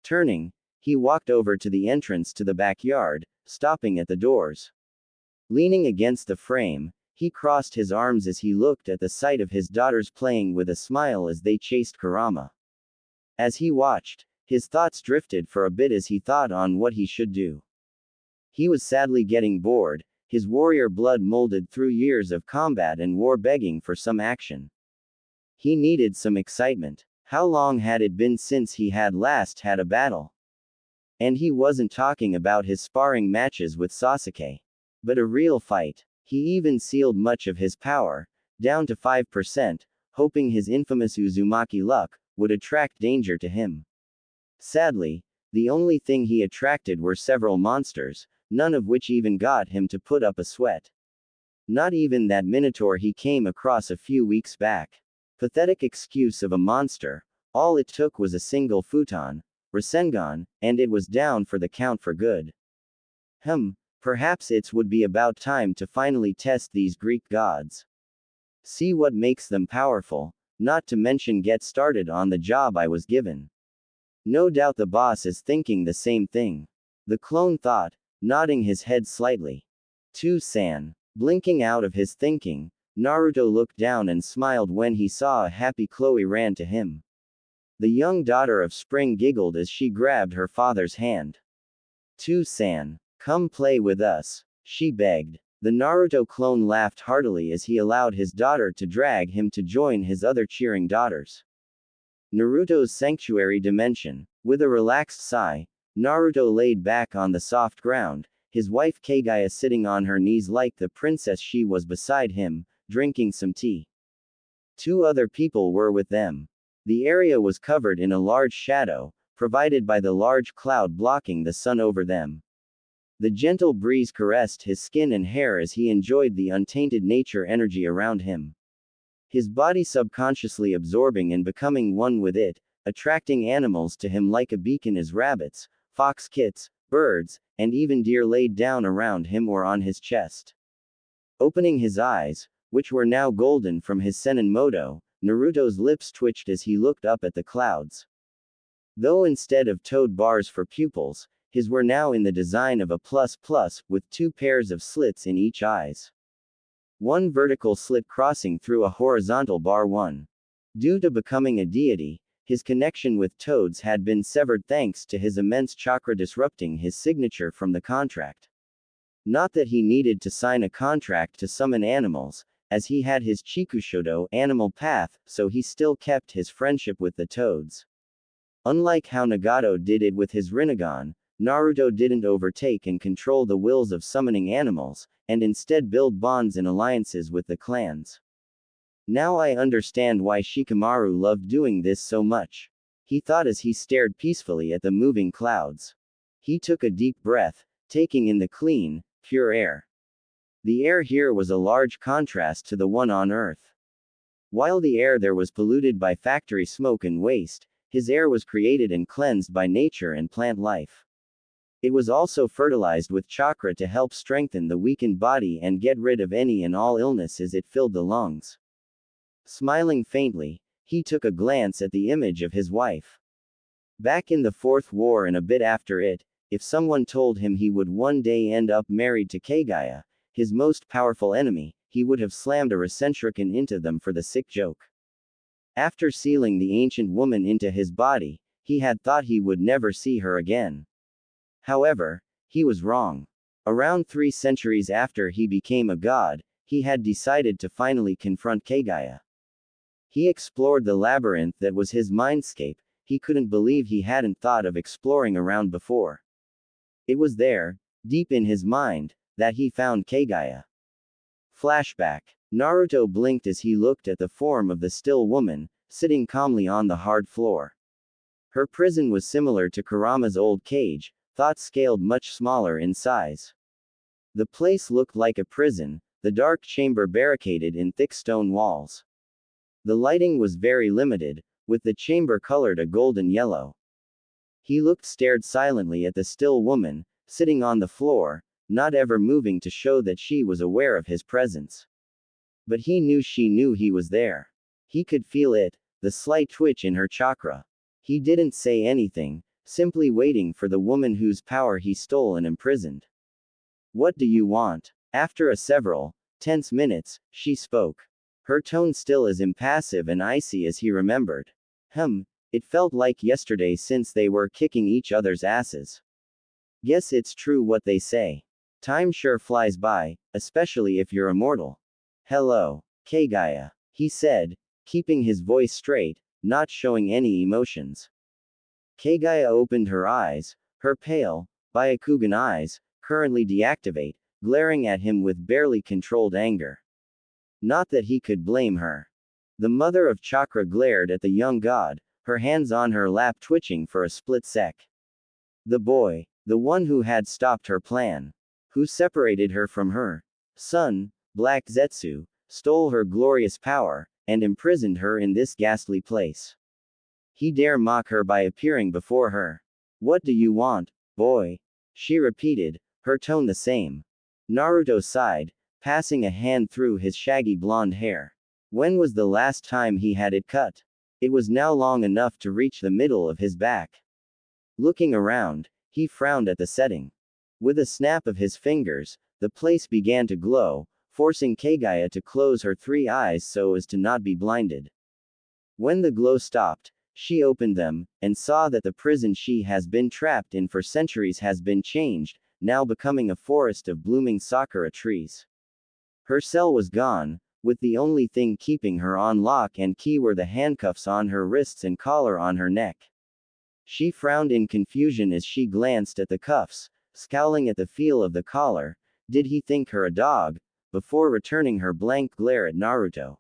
Turning, he walked over to the entrance to the backyard, stopping at the doors. Leaning against the frame, he crossed his arms as he looked at the sight of his daughters playing with a smile as they chased Kurama. As he watched, his thoughts drifted for a bit as he thought on what he should do. He was sadly getting bored, his warrior blood molded through years of combat and war begging for some action. He needed some excitement. How long had it been since he had last had a battle? And he wasn't talking about his sparring matches with Sasuke, but a real fight. He even sealed much of his power, down to 5%, hoping his infamous Uzumaki luck would attract danger to him. Sadly, the only thing he attracted were several monsters, none of which even got him to put up a sweat. Not even that minotaur he came across a few weeks back. Pathetic excuse of a monster. All it took was a single futon, Rasengan, and it was down for the count for good. Perhaps it would be about time to finally test these Greek gods. See what makes them powerful, not to mention get started on the job I was given. No doubt the boss is thinking the same thing. The clone thought, nodding his head slightly. To-san. Blinking out of his thinking, Naruto looked down and smiled when he saw a happy Chloe ran to him. The young daughter of Spring giggled as she grabbed her father's hand. To-san. Come play with us, she begged. The Naruto clone laughed heartily as he allowed his daughter to drag him to join his other cheering daughters. Naruto's sanctuary dimension. With a relaxed sigh, Naruto laid back on the soft ground, his wife Kagaya sitting on her knees like the princess she was beside him, drinking some tea. 2 other people were with them. The area was covered in a large shadow, provided by the large cloud blocking the sun over them. The gentle breeze caressed his skin and hair as he enjoyed the untainted nature energy around him. His body subconsciously absorbing and becoming one with it, attracting animals to him like a beacon as rabbits, fox kits, birds, and even deer laid down around him or on his chest. Opening his eyes, which were now golden from his Senin Moto, Naruto's lips twitched as he looked up at the clouds. Though instead of toad bars for pupils, his were now in the design of a ++, with 2 pairs of slits in each eyes. One vertical slit crossing through a horizontal bar 1. Due to becoming a deity, his connection with toads had been severed thanks to his immense chakra disrupting his signature from the contract. Not that he needed to sign a contract to summon animals, as he had his Chikushodo animal path, so he still kept his friendship with the toads. Unlike how Nagato did it with his Rinnegan, Naruto didn't overtake and control the wills of summoning animals, and instead build bonds and alliances with the clans. Now I understand why Shikamaru loved doing this so much. He thought as he stared peacefully at the moving clouds. He took a deep breath, taking in the clean, pure air. The air here was a large contrast to the one on Earth. While the air there was polluted by factory smoke and waste, his air was created and cleansed by nature and plant life. It was also fertilized with chakra to help strengthen the weakened body and get rid of any and all illness as it filled the lungs. Smiling faintly, he took a glance at the image of his wife. Back in the Fourth War and a bit after it, if someone told him he would one day end up married to Kagaya, his most powerful enemy, he would have slammed a Rasenshuriken into them for the sick joke. After sealing the ancient woman into his body, he had thought he would never see her again. However, he was wrong. Around 3 centuries after he became a god, he had decided to finally confront Kagaya. He explored the labyrinth that was his mindscape. He couldn't believe he hadn't thought of exploring around before. It was there, deep in his mind, that he found Kagaya. Flashback. Naruto blinked as he looked at the form of the still woman, sitting calmly on the hard floor. Her prison was similar to Kurama's old cage, thought scaled much smaller in size. The place looked like a prison, the dark chamber barricaded in thick stone walls. The lighting was very limited, with the chamber colored a golden yellow. He stared silently at the still woman, sitting on the floor, not ever moving to show that she was aware of his presence. But he knew she knew he was there. He could feel it, the slight twitch in her chakra. He didn't say anything, simply waiting for the woman whose power he stole and imprisoned. What do you want? After several tense minutes, she spoke. Her tone still as impassive and icy as he remembered. It felt like yesterday since they were kicking each other's asses. Guess it's true what they say. Time sure flies by, especially if you're immortal. Hello, Kagaya, he said, keeping his voice straight, not showing any emotions. Kagaya opened her eyes, her pale, Byakugan eyes, currently deactivate, glaring at him with barely controlled anger. Not that he could blame her. The mother of chakra glared at the young god, her hands on her lap twitching for a split sec. The boy, the one who had stopped her plan, who separated her from her son, Black Zetsu, stole her glorious power, and imprisoned her in this ghastly place. He dare mock her by appearing before her. What do you want, boy? She repeated, her tone the same. Naruto sighed, passing a hand through his shaggy blonde hair. When was the last time he had it cut? It was now long enough to reach the middle of his back. Looking around, he frowned at the setting. With a snap of his fingers, the place began to glow, forcing Kagaya to close her 3 eyes so as to not be blinded. When the glow stopped, she opened them, and saw that the prison she has been trapped in for centuries has been changed, now becoming a forest of blooming sakura trees. Her cell was gone, with the only thing keeping her on lock and key were the handcuffs on her wrists and collar on her neck. She frowned in confusion as she glanced at the cuffs, scowling at the feel of the collar. Did he think her a dog? Before returning her blank glare at Naruto.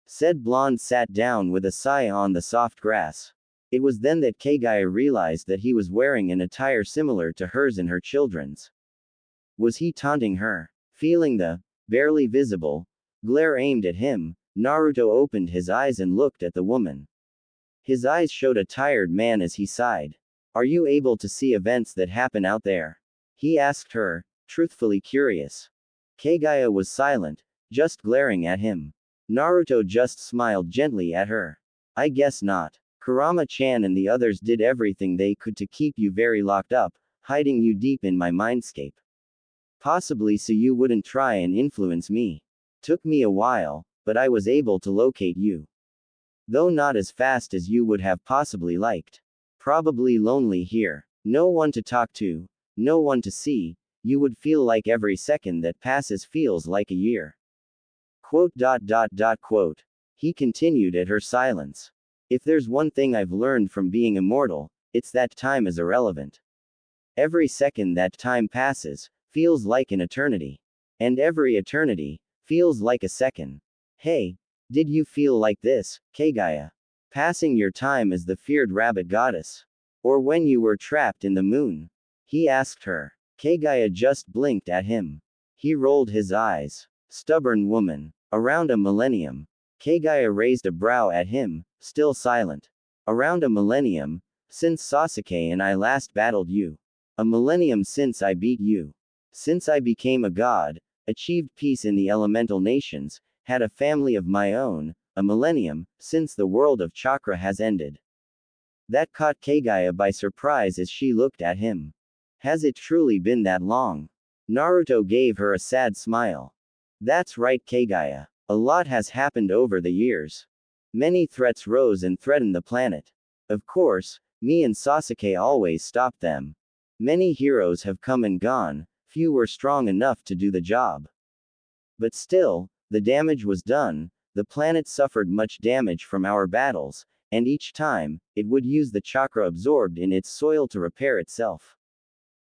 Said blonde sat down with a sigh on the soft grass. It was then that Kagaya realized that he was wearing an attire similar to hers and her children's. Was he taunting her? Feeling the barely visible glare aimed at him, Naruto opened his eyes and looked at the woman. His eyes showed a tired man as he sighed. Are you able to see events that happen out there? He asked her, truthfully curious. Kagaya was silent, just glaring at him. Naruto just smiled gently at her. I guess not. Kurama-chan and the others did everything they could to keep you very locked up, hiding you deep in my mindscape. Possibly so you wouldn't try and influence me. Took me a while, but I was able to locate you. Though not as fast as you would have possibly liked. Probably lonely here. No one to talk to, no one to see, you would feel like every second that passes feels like a year. Quote. He continued at her silence. If there's one thing I've learned from being immortal, it's that time is irrelevant. Every second that time passes, feels like an eternity. And every eternity, feels like a second. Hey, did you feel like this, Kagaya? Passing your time as the feared rabbit goddess? Or when you were trapped in the moon? He asked her. Kagaya just blinked at him. He rolled his eyes. Stubborn woman. Around a millennium. Kagaya raised a brow at him, still silent. Around a millennium, since Sasuke and I last battled you. A millennium since I beat you. Since I became a god, achieved peace in the elemental nations, had a family of my own, a millennium, since the world of chakra has ended. That caught Kagaya by surprise as she looked at him. Has it truly been that long? Naruto gave her a sad smile. That's right, Kagaya. A lot has happened over the years. Many threats rose and threatened the planet. Of course, me and Sasuke always stopped them. Many heroes have come and gone, few were strong enough to do the job. But still, the damage was done, the planet suffered much damage from our battles, and each time, it would use the chakra absorbed in its soil to repair itself.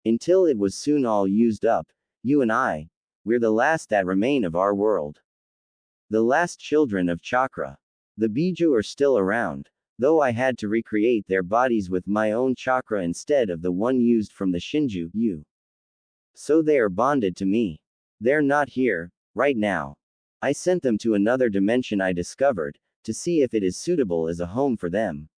Until it was soon all used up, you and I, we're the last that remain of our world. The last children of chakra. The Biju are still around, though I had to recreate their bodies with my own chakra instead of the one used from the Shinju, you. So they are bonded to me. They're not here, right now. I sent them to another dimension I discovered, to see if it is suitable as a home for them.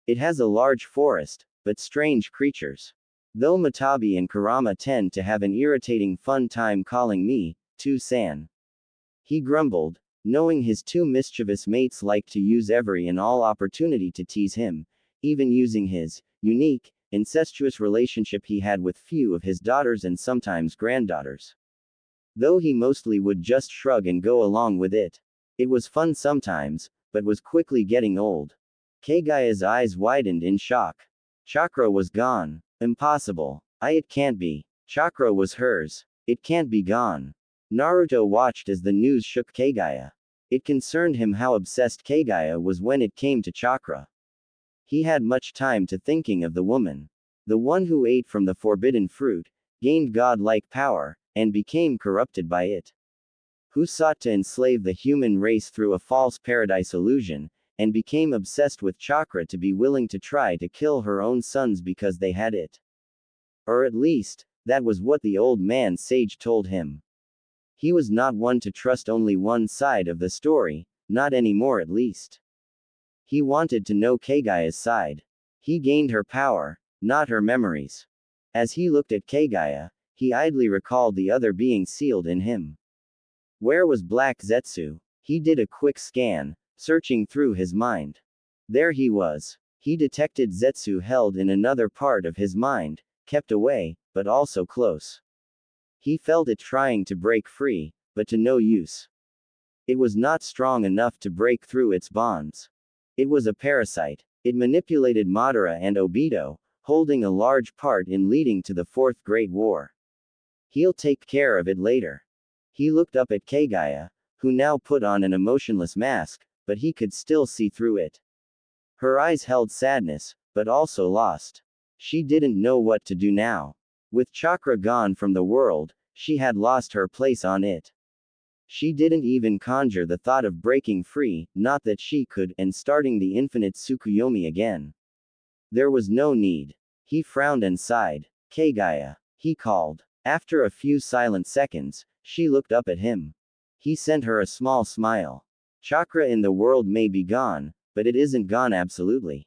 It has a large forest, but strange creatures. Though Matabi and Kurama tend to have an irritating fun time calling me, Tu-san. He grumbled, knowing his two mischievous mates like to use every and all opportunity to tease him, even using his unique, incestuous relationship he had with few of his daughters and sometimes granddaughters. Though he mostly would just shrug and go along with it. It was fun sometimes, but was quickly getting old. Kagaya's eyes widened in shock. Chakra was gone. Impossible. It can't be. Chakra was hers. It can't be gone. Naruto watched as the news shook Kagaya. It concerned him how obsessed Kagaya was when it came to chakra. He had much time to thinking of the woman. The one who ate from the forbidden fruit, gained god-like power, and became corrupted by it. Who sought to enslave the human race through a false paradise illusion, and became obsessed with chakra to be willing to try to kill her own sons because they had it. Or at least, that was what the old man sage told him. He was not one to trust only one side of the story, not anymore at least. He wanted to know Kagaya's side. He gained her power, not her memories. As he looked at Kagaya, he idly recalled the other being sealed in him. Where was Black Zetsu? He did a quick scan, searching through his mind. There he was. He detected Zetsu held in another part of his mind, kept away, but also close. He felt it trying to break free, but to no use. It was not strong enough to break through its bonds. It was a parasite. It manipulated Madara and Obito, holding a large part in leading to the Fourth Great War. He'll take care of it later. He looked up at Kagaya, who now put on an emotionless mask, but he could still see through it. Her eyes held sadness, but also lost. She didn't know what to do now. With chakra gone from the world, she had lost her place on it. She didn't even conjure the thought of breaking free, not that she could, and starting the infinite Tsukuyomi again. There was no need. He frowned and sighed. Kagaya, he called. After a few silent seconds, she looked up at him. He sent her a small smile. Chakra in the world may be gone, but it isn't gone absolutely.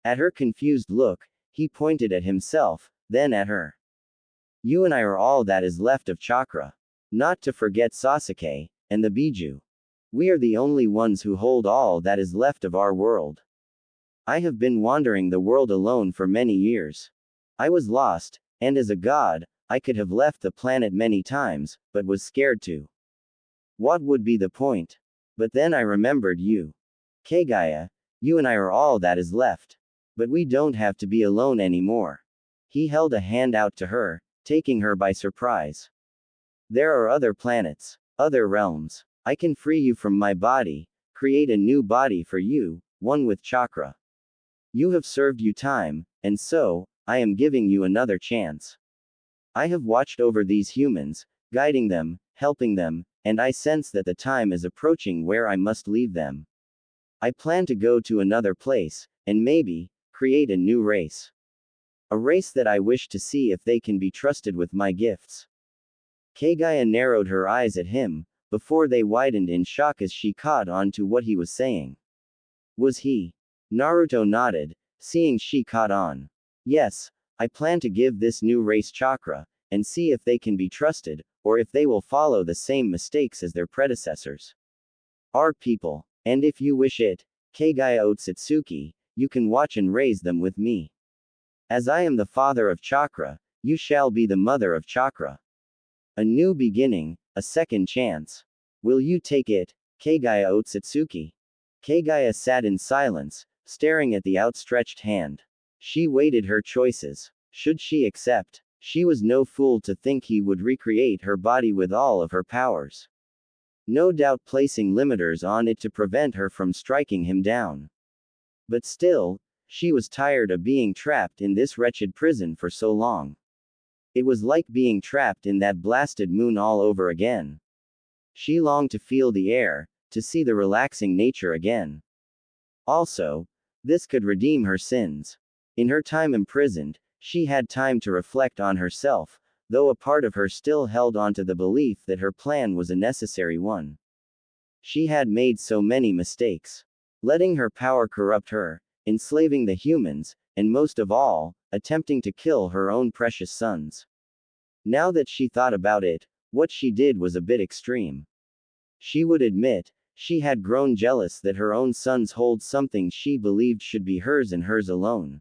At her confused look, he pointed at himself, then at her. You and I are all that is left of chakra. Not to forget Sasuke, and the Biju. We are the only ones who hold all that is left of our world. I have been wandering the world alone for many years. I was lost, and as a god, I could have left the planet many times, but was scared to. What would be the point? But then I remembered you. Kagaya, you and I are all that is left. But we don't have to be alone anymore. He held a hand out to her, taking her by surprise. There are other planets, other realms. I can free you from my body, create a new body for you, one with chakra. You have served you time, and so, I am giving you another chance. I have watched over these humans, guiding them, helping them, and I sense that the time is approaching where I must leave them. I plan to go to another place, and maybe, create a new race. A race that I wish to see if they can be trusted with my gifts. Kagaya narrowed her eyes at him, before they widened in shock as she caught on to what he was saying. Was he? Naruto nodded, seeing she caught on. Yes, I plan to give this new race chakra, and see if they can be trusted, or if they will follow the same mistakes as their predecessors. Our people, and if you wish it, Kagaya Otsutsuki, you can watch and raise them with me. As I am the father of chakra, you shall be the mother of chakra. A new beginning, a second chance. Will you take it, Kagaya Otsutsuki? Kagaya sat in silence, staring at the outstretched hand. She weighted her choices. Should she accept? She was no fool to think he would recreate her body with all of her powers. No doubt placing limiters on it to prevent her from striking him down. But still, she was tired of being trapped in this wretched prison for so long. It was like being trapped in that blasted moon all over again. She longed to feel the air, to see the relaxing nature again. Also, this could redeem her sins. In her time imprisoned, she had time to reflect on herself, though a part of her still held onto the belief that her plan was a necessary one. She had made so many mistakes. Letting her power corrupt her, enslaving the humans, and most of all, attempting to kill her own precious sons. Now that she thought about it, what she did was a bit extreme. She would admit, she had grown jealous that her own sons hold something she believed should be hers and hers alone.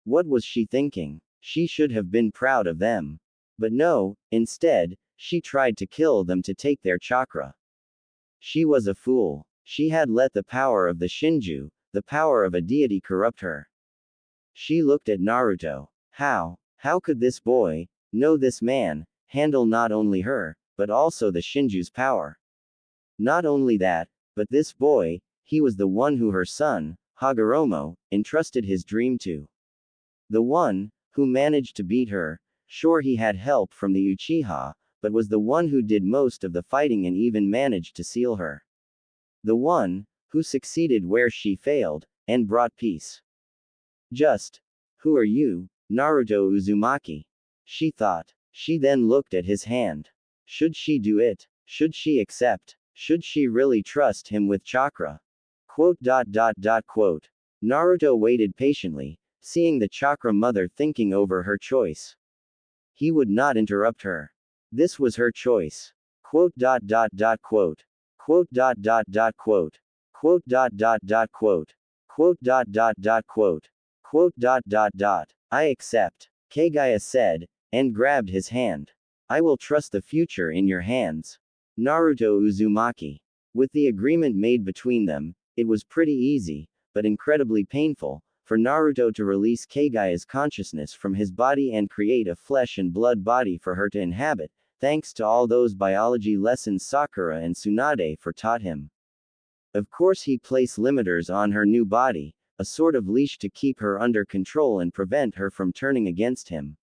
What was she thinking? She should have been proud of them. But no, instead, she tried to kill them to take their chakra. She was a fool. She had let the power of the Shinju, the power of a deity, corrupt her. She looked at Naruto. How could this boy, no, this man, handle not only her, but also the Shinju's power? Not only that, but this boy, he was the one who her son, Hagoromo, entrusted his dream to. The one, who managed to beat her, sure he had help from the Uchiha, but was the one who did most of the fighting and even managed to seal her. The one, who succeeded where she failed, and brought peace. Just, who are you, Naruto Uzumaki? She thought. She then looked at his hand. Should she do it? Should she accept? Should she really trust him with chakra? Quote. Naruto waited patiently, seeing the chakra mother thinking over her choice. He would not interrupt her. This was her choice. Quote. Quote. Quote. Quote. Quote. I accept, Kagaya said, and grabbed his hand. I will trust the future in your hands. Naruto Uzumaki. With the agreement made between them, it was pretty easy, but incredibly painful, for Naruto to release Kagaya's consciousness from his body and create a flesh and blood body for her to inhabit, thanks to all those biology lessons Sakura and Tsunade taught him. Of course he placed limiters on her new body, a sort of leash to keep her under control and prevent her from turning against him.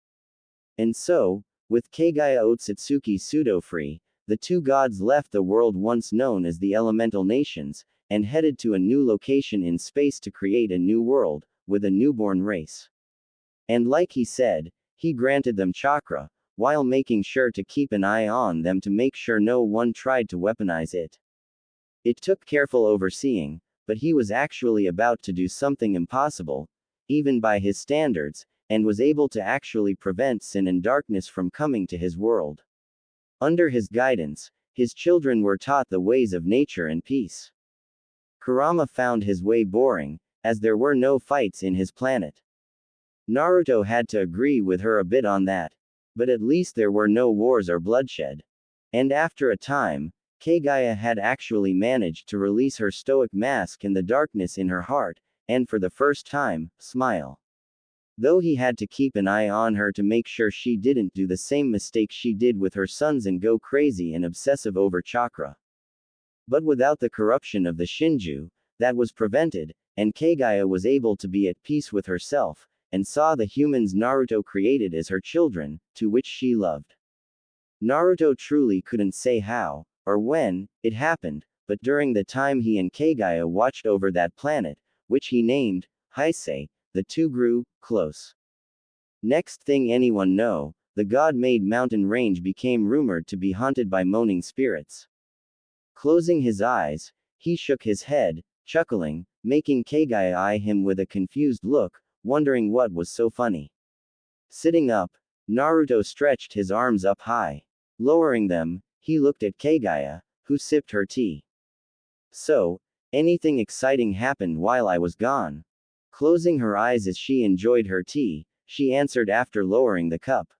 And so, with Kagaya Otsutsuki pseudo-free, the two gods left the world once known as the Elemental Nations, and headed to a new location in space to create a new world, with a newborn race. And like he said, he granted them chakra, while making sure to keep an eye on them to make sure no one tried to weaponize it. It took careful overseeing, but he was actually about to do something impossible, even by his standards, and was able to actually prevent sin and darkness from coming to his world. Under his guidance, his children were taught the ways of nature and peace. Kurama found his way boring, as there were no fights in his planet. Naruto had to agree with her a bit on that. But at least there were no wars or bloodshed. And after a time, Kagaya had actually managed to release her stoic mask and the darkness in her heart, and for the first time, smile. Though he had to keep an eye on her to make sure she didn't do the same mistake she did with her sons and go crazy and obsessive over chakra. But without the corruption of the Shinju, that was prevented, and Kagaya was able to be at peace with herself, and saw the humans Naruto created as her children, to which she loved. Naruto truly couldn't say how, or when, it happened, but during the time he and Kagaya watched over that planet, which he named Heisei, the two grew close. Next thing anyone know, the god-made mountain range became rumored to be haunted by moaning spirits. Closing his eyes, he shook his head, chuckling, making Kagaya eye him with a confused look, wondering what was so funny. Sitting up, Naruto stretched his arms up high. Lowering them, he looked at Kagaya, who sipped her tea. So, anything exciting happened while I was gone? Closing her eyes as she enjoyed her tea, she answered after lowering the cup.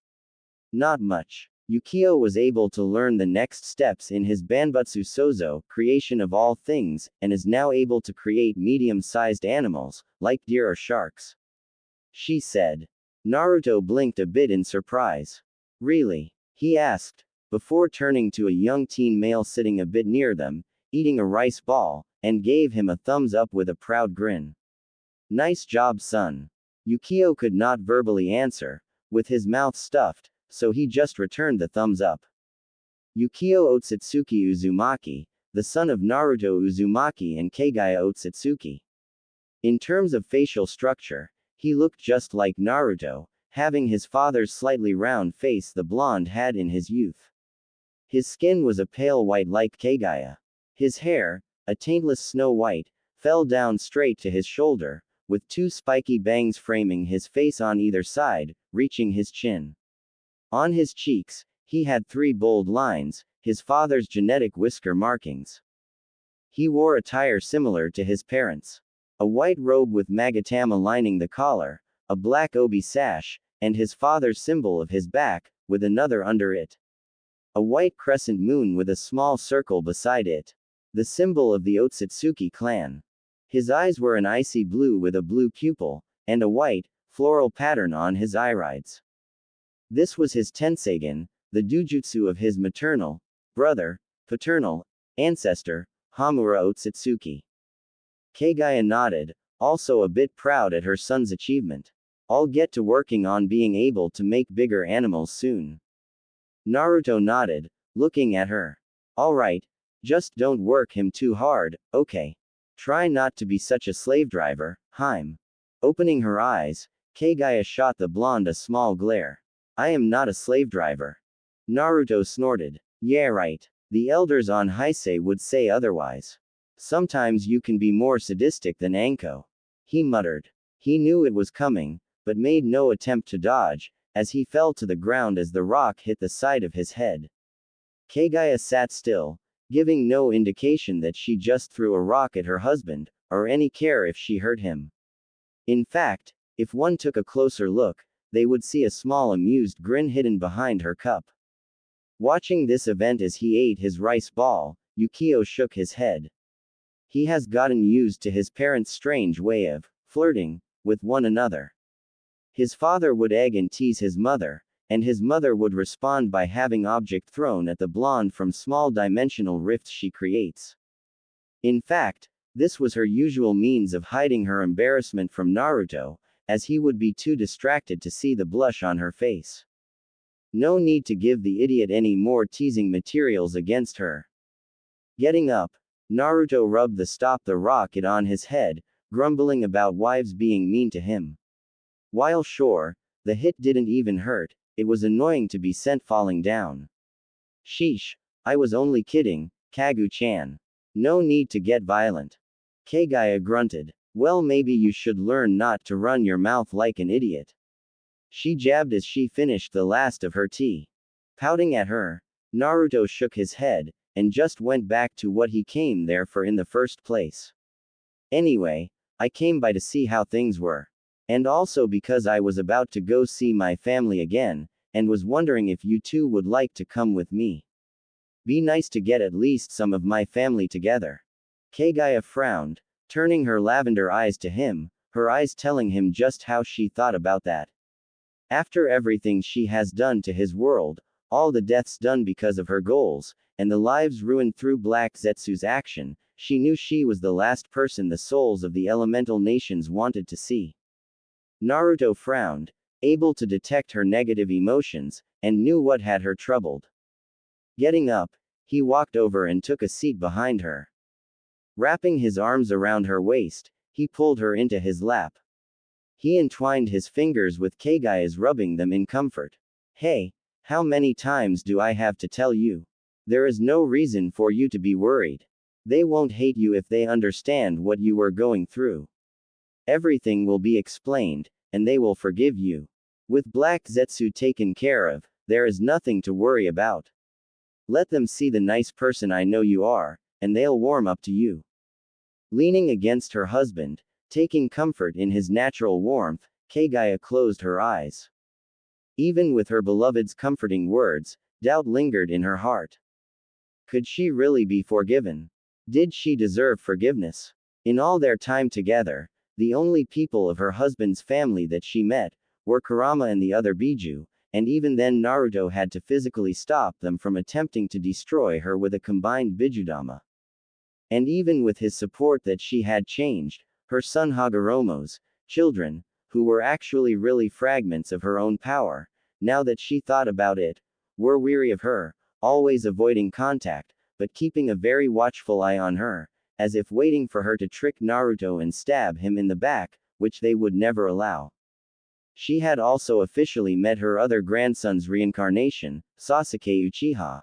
Not much. Yukio was able to learn the next steps in his Banbutsu Sozo, creation of all things, and is now able to create medium-sized animals, like deer or sharks. She said. Naruto blinked a bit in surprise. Really? He asked, before turning to a young teen male sitting a bit near them, eating a rice ball, and gave him a thumbs up with a proud grin. Nice job, son. Yukio could not verbally answer, with his mouth stuffed, so he just returned the thumbs up. Yukio Otsutsuki Uzumaki, the son of Naruto Uzumaki and Kagaya Otsutsuki. In terms of facial structure, he looked just like Naruto, having his father's slightly round face the blonde had in his youth. His skin was a pale white like Kagaya. His hair, a taintless snow white, fell down straight to his shoulder, with two spiky bangs framing his face on either side, reaching his chin. On his cheeks, he had 3 bold lines, his father's genetic whisker markings. He wore attire similar to his parents. A white robe with magatama lining the collar, a black obi sash, and his father's symbol of his back, with another under it. A white crescent moon with a small circle beside it. The symbol of the Otsutsuki clan. His eyes were an icy blue with a blue pupil, and a white, floral pattern on his irides. This was his Tenseigen, the Doujutsu of his maternal, brother, paternal, ancestor, Hamura Otsutsuki. Kagaya nodded, also a bit proud at her son's achievement. I'll get to working on being able to make bigger animals soon. Naruto nodded, looking at her. Alright, just don't work him too hard, okay? Try not to be such a slave driver, Haim. Opening her eyes, Kagaya shot the blonde a small glare. I am not a slave driver. Naruto snorted. Yeah right. The elders on Heisei would say otherwise. Sometimes you can be more sadistic than Anko. He muttered. He knew it was coming, but made no attempt to dodge, as he fell to the ground as the rock hit the side of his head. Kagaya sat still, giving no indication that she just threw a rock at her husband, or any care if she hurt him. In fact, if one took a closer look, they would see a small amused grin hidden behind her cup. Watching this event as he ate his rice ball, Yukio shook his head. He has gotten used to his parents' strange way of flirting with one another. His father would egg and tease his mother, and his mother would respond by having object thrown at the blonde from small dimensional rifts she creates. In fact, this was her usual means of hiding her embarrassment from Naruto, as he would be too distracted to see the blush on her face. No need to give the idiot any more teasing materials against her. Getting up, Naruto rubbed the stop the rocket on his head, grumbling about wives being mean to him. While sure, the hit didn't even hurt, it was annoying to be sent falling down. Sheesh, I was only kidding, Kagu-chan. No need to get violent. Kagaya grunted. Well, maybe you should learn not to run your mouth like an idiot. She jabbed as she finished the last of her tea. Pouting at her, Naruto shook his head, and just went back to what he came there for in the first place. Anyway, I came by to see how things were. And also because I was about to go see my family again, and was wondering if you two would like to come with me. Be nice to get at least some of my family together. Kagaya frowned, turning her lavender eyes to him, her eyes telling him just how she thought about that. After everything she has done to his world, all the deaths done because of her goals, and the lives ruined through Black Zetsu's action, she knew she was the last person the souls of the elemental nations wanted to see. Naruto frowned, able to detect her negative emotions, and knew what had her troubled. Getting up, he walked over and took a seat behind her. Wrapping his arms around her waist, he pulled her into his lap. He entwined his fingers with Kagaya's, rubbing them in comfort. Hey, how many times do I have to tell you? There is no reason for you to be worried. They won't hate you if they understand what you were going through. Everything will be explained, and they will forgive you. With Black Zetsu taken care of, there is nothing to worry about. Let them see the nice person I know you are, and they'll warm up to you. Leaning against her husband, taking comfort in his natural warmth, Kagaya closed her eyes. Even with her beloved's comforting words, doubt lingered in her heart. Could she really be forgiven? Did she deserve forgiveness? In all their time together, the only people of her husband's family that she met were Kurama and the other Biju, and even then Naruto had to physically stop them from attempting to destroy her with a combined Bijudama. And even with his support that she had changed, her son Hagoromo's children, who were actually really fragments of her own power, now that she thought about it, were weary of her, always avoiding contact, but keeping a very watchful eye on her, as if waiting for her to trick Naruto and stab him in the back, which they would never allow. She had also officially met her other grandson's reincarnation, Sasuke Uchiha.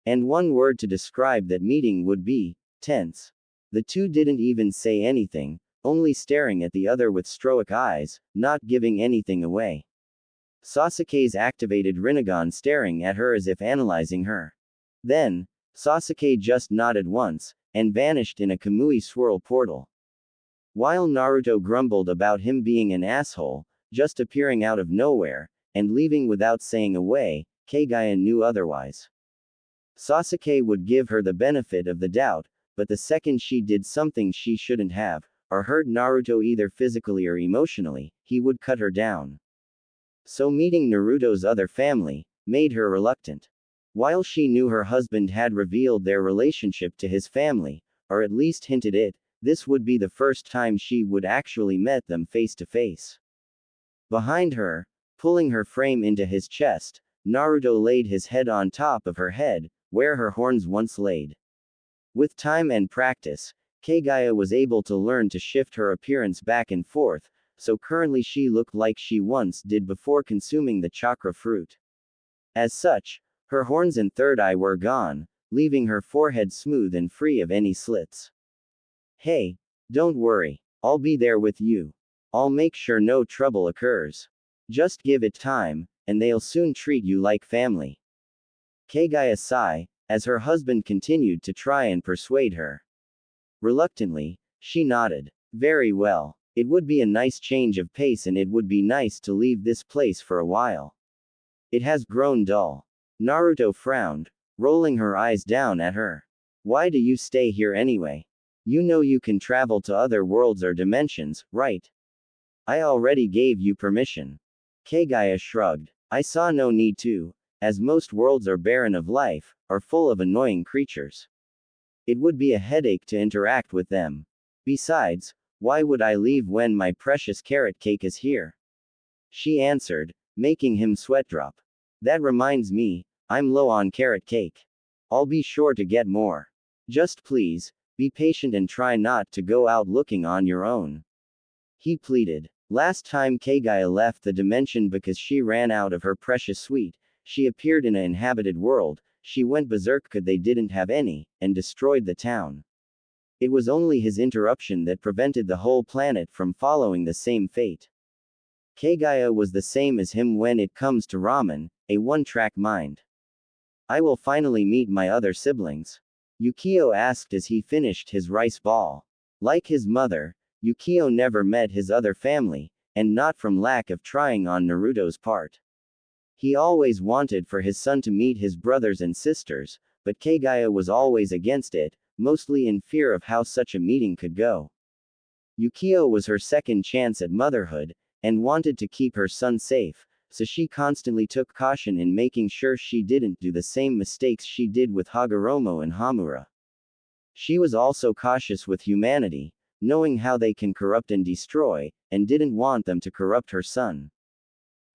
And one word to describe that meeting would be tense. The two didn't even say anything, only staring at the other with stoic eyes, not giving anything away. Sasuke's activated Rinnegan staring at her as if analyzing her. Then, Sasuke just nodded once, and vanished in a Kamui swirl portal. While Naruto grumbled about him being an asshole, just appearing out of nowhere, and leaving without saying a word, Kagaya knew otherwise. Sasuke would give her the benefit of the doubt, but the second she did something she shouldn't have, or hurt Naruto either physically or emotionally, he would cut her down. So meeting Naruto's other family made her reluctant. While she knew her husband had revealed their relationship to his family, or at least hinted it, this would be the first time she would actually met them face to face. Behind her, pulling her frame into his chest, Naruto laid his head on top of her head, where her horns once laid. With time and practice, Kagaya was able to learn to shift her appearance back and forth, so currently she looked like she once did before consuming the chakra fruit. As such, her horns and third eye were gone, leaving her forehead smooth and free of any slits. Hey, don't worry, I'll be there with you. I'll make sure no trouble occurs. Just give it time, and they'll soon treat you like family. Kagaya sighed, as her husband continued to try and persuade her. Reluctantly, she nodded. Very well. It would be a nice change of pace and it would be nice to leave this place for a while. It has grown dull. Naruto frowned, rolling her eyes down at her. Why do you stay here anyway? You know you can travel to other worlds or dimensions, right? I already gave you permission. Kagaya shrugged. I saw no need to, as most worlds are barren of life, or full of annoying creatures. It would be a headache to interact with them. Besides, why would I leave when my precious carrot cake is here? She answered, making him sweat drop. That reminds me, I'm low on carrot cake. I'll be sure to get more. Just please, be patient and try not to go out looking on your own. He pleaded. Last time Kagaya left the dimension because she ran out of her precious sweet, she appeared in an inhabited world, she went berserk cause they didn't have any, and destroyed the town. It was only his interruption that prevented the whole planet from following the same fate. Kagaya was the same as him when it comes to ramen, a one-track mind. I will finally meet my other siblings. Yukio asked as he finished his rice ball. Like his mother, Yukio never met his other family, and not from lack of trying on Naruto's part. He always wanted for his son to meet his brothers and sisters, but Kagaya was always against it, mostly in fear of how such a meeting could go. Yukio was her second chance at motherhood, and wanted to keep her son safe, so she constantly took caution in making sure she didn't do the same mistakes she did with Hagoromo and Hamura. She was also cautious with humanity, knowing how they can corrupt and destroy, and didn't want them to corrupt her son.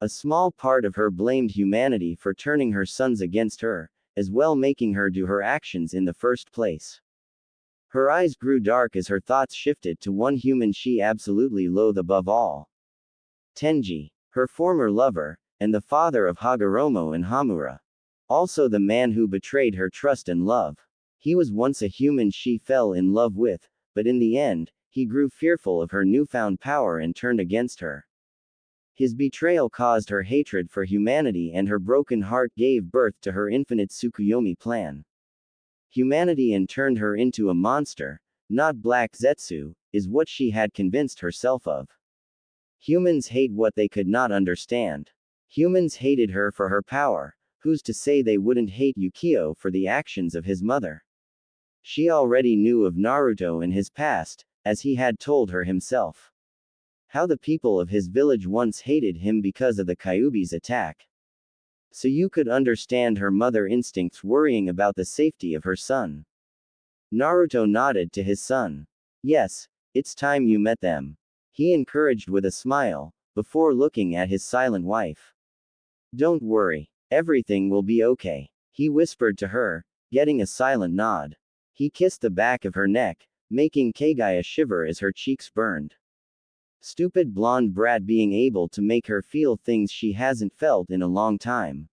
A small part of her blamed humanity for turning her sons against her, as well making her do her actions in the first place. Her eyes grew dark as her thoughts shifted to one human she absolutely loathed above all. Tenji, her former lover, and the father of Hagoromo and Hamura. Also the man who betrayed her trust and love. He was once a human she fell in love with, but in the end, he grew fearful of her newfound power and turned against her. His betrayal caused her hatred for humanity and her broken heart gave birth to her infinite Tsukuyomi plan. Humanity and turned her into a monster, not Black Zetsu, is what she had convinced herself of. Humans hate what they could not understand. Humans hated her for her power, who's to say they wouldn't hate Yukio for the actions of his mother? She already knew of Naruto and his past, as he had told her himself. How the people of his village once hated him because of the Kyuubi's attack. So you could understand her mother instincts worrying about the safety of her son. Naruto nodded to his son. Yes, it's time you met them. He encouraged with a smile, before looking at his silent wife. Don't worry, everything will be okay, he whispered to her, getting a silent nod. He kissed the back of her neck, making Kagaya shiver as her cheeks burned. Stupid blonde brat being able to make her feel things she hasn't felt in a long time.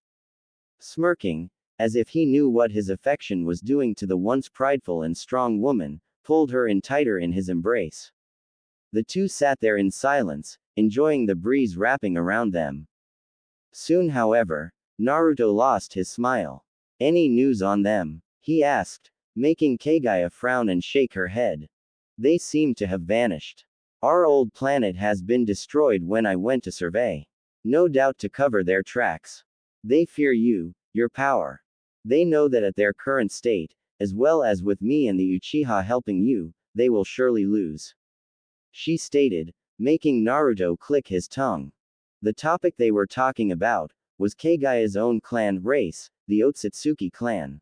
Smirking, as if he knew what his affection was doing to the once prideful and strong woman, pulled her in tighter in his embrace. The two sat there in silence, enjoying the breeze wrapping around them. Soon, however, Naruto lost his smile. Any news on them? He asked, making Kagaya frown and shake her head. They seem to have vanished. Our old planet has been destroyed when I went to survey. No doubt to cover their tracks. They fear you, your power. They know that at their current state, as well as with me and the Uchiha helping you, they will surely lose. She stated, making Naruto click his tongue. The topic they were talking about was Kagaya's own clan race, the Otsutsuki clan.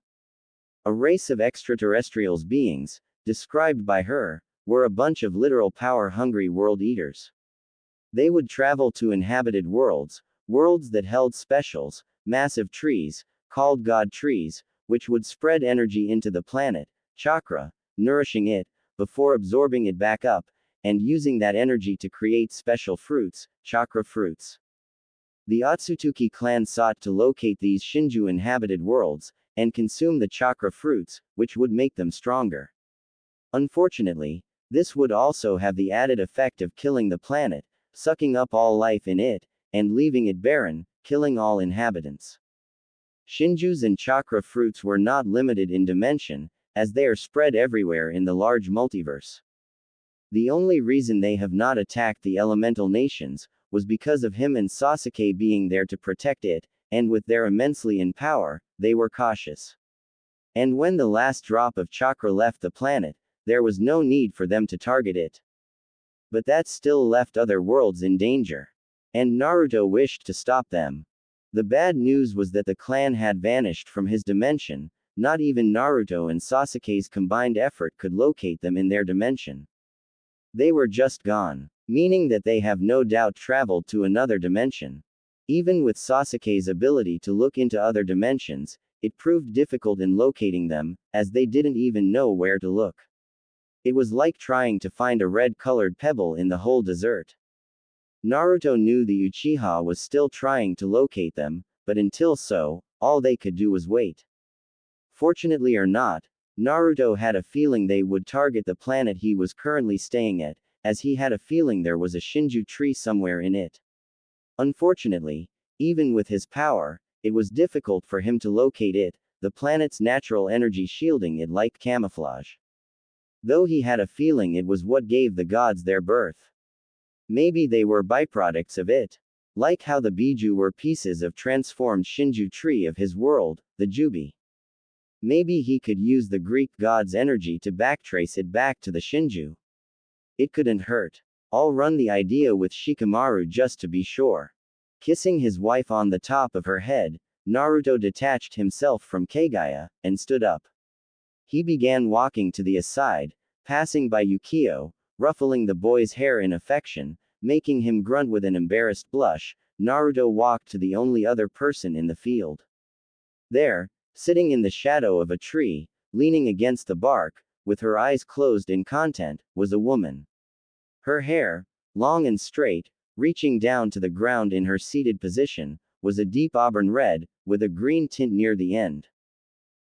A race of extraterrestrials beings, described by her, were a bunch of literal power-hungry world eaters. They would travel to inhabited worlds, worlds that held specials, massive trees, called God trees, which would spread energy into the planet, chakra, nourishing it, before absorbing it back up, and using that energy to create special fruits, chakra fruits. The Otsutsuki clan sought to locate these Shinju inhabited worlds, and consume the chakra fruits, which would make them stronger. Unfortunately, this would also have the added effect of killing the planet, sucking up all life in it, and leaving it barren, killing all inhabitants. Shinjus and chakra fruits were not limited in dimension, as they are spread everywhere in the large multiverse. The only reason they have not attacked the elemental nations was because of him and Sasuke being there to protect it, and with their immensely in power, they were cautious. And when the last drop of chakra left the planet, there was no need for them to target it. But that still left other worlds in danger. And Naruto wished to stop them. The bad news was that the clan had vanished from his dimension, not even Naruto and Sasuke's combined effort could locate them in their dimension. They were just gone, meaning that they have no doubt traveled to another dimension. Even with Sasuke's ability to look into other dimensions, it proved difficult in locating them, as they didn't even know where to look. It was like trying to find a red-colored pebble in the whole desert. Naruto knew the Uchiha was still trying to locate them, but until so, all they could do was wait. Fortunately or not, Naruto had a feeling they would target the planet he was currently staying at, as he had a feeling there was a Shinju tree somewhere in it. Unfortunately, even with his power, it was difficult for him to locate it, the planet's natural energy shielding it like camouflage. Though he had a feeling it was what gave the gods their birth. Maybe they were byproducts of it. Like how the Biju were pieces of transformed Shinju tree of his world, the Jubi. Maybe he could use the Greek god's energy to backtrace it back to the Shinju. It couldn't hurt. I'll run the idea with Shikamaru just to be sure. Kissing his wife on the top of her head, Naruto detached himself from Kagaya, and stood up. He began walking to the aside, passing by Yukio, ruffling the boy's hair in affection, making him grunt with an embarrassed blush. Naruto walked to the only other person in the field. There, sitting in the shadow of a tree, leaning against the bark, with her eyes closed in content, was a woman. Her hair, long and straight, reaching down to the ground in her seated position, was a deep auburn red, with a green tint near the end.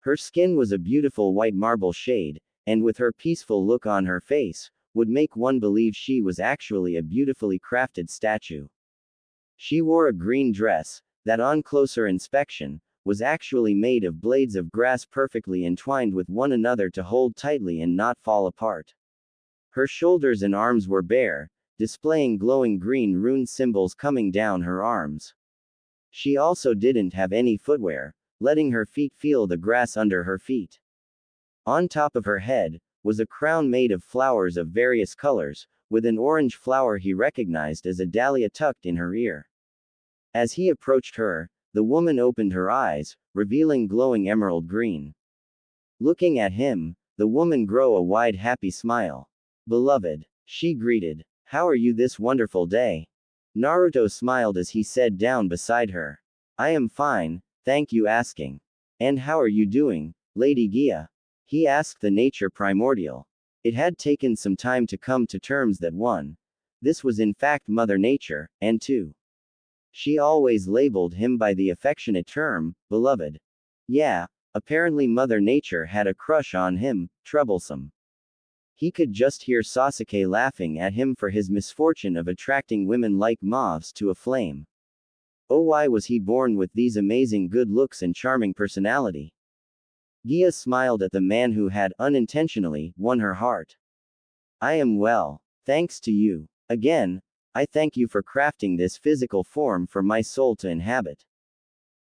Her skin was a beautiful white marble shade, and with her peaceful look on her face, would make one believe she was actually a beautifully crafted statue. She wore a green dress, that on closer inspection, was actually made of blades of grass perfectly entwined with one another to hold tightly and not fall apart. Her shoulders and arms were bare, displaying glowing green rune symbols coming down her arms. She also didn't have any footwear, letting her feet feel the grass under her feet. On top of her head, was a crown made of flowers of various colors, with an orange flower he recognized as a dahlia tucked in her ear. As he approached her, the woman opened her eyes, revealing glowing emerald green. Looking at him, the woman grew a wide happy smile. "Beloved," she greeted. "How are you this wonderful day?" Naruto smiled as he sat down beside her. "I am fine, thank you asking. And how are you doing, Lady Gia?" He asked the nature primordial. It had taken some time to come to terms that one. this was in fact Mother Nature, and 2. She always labeled him by the affectionate term, beloved. Yeah, apparently Mother Nature had a crush on him, troublesome. He could just hear Sasuke laughing at him for his misfortune of attracting women like moths to a flame. Oh, why was he born with these amazing good looks and charming personality? Gia smiled at the man who had, unintentionally, won her heart. I am well. Thanks to you. Again, I thank you for crafting this physical form for my soul to inhabit.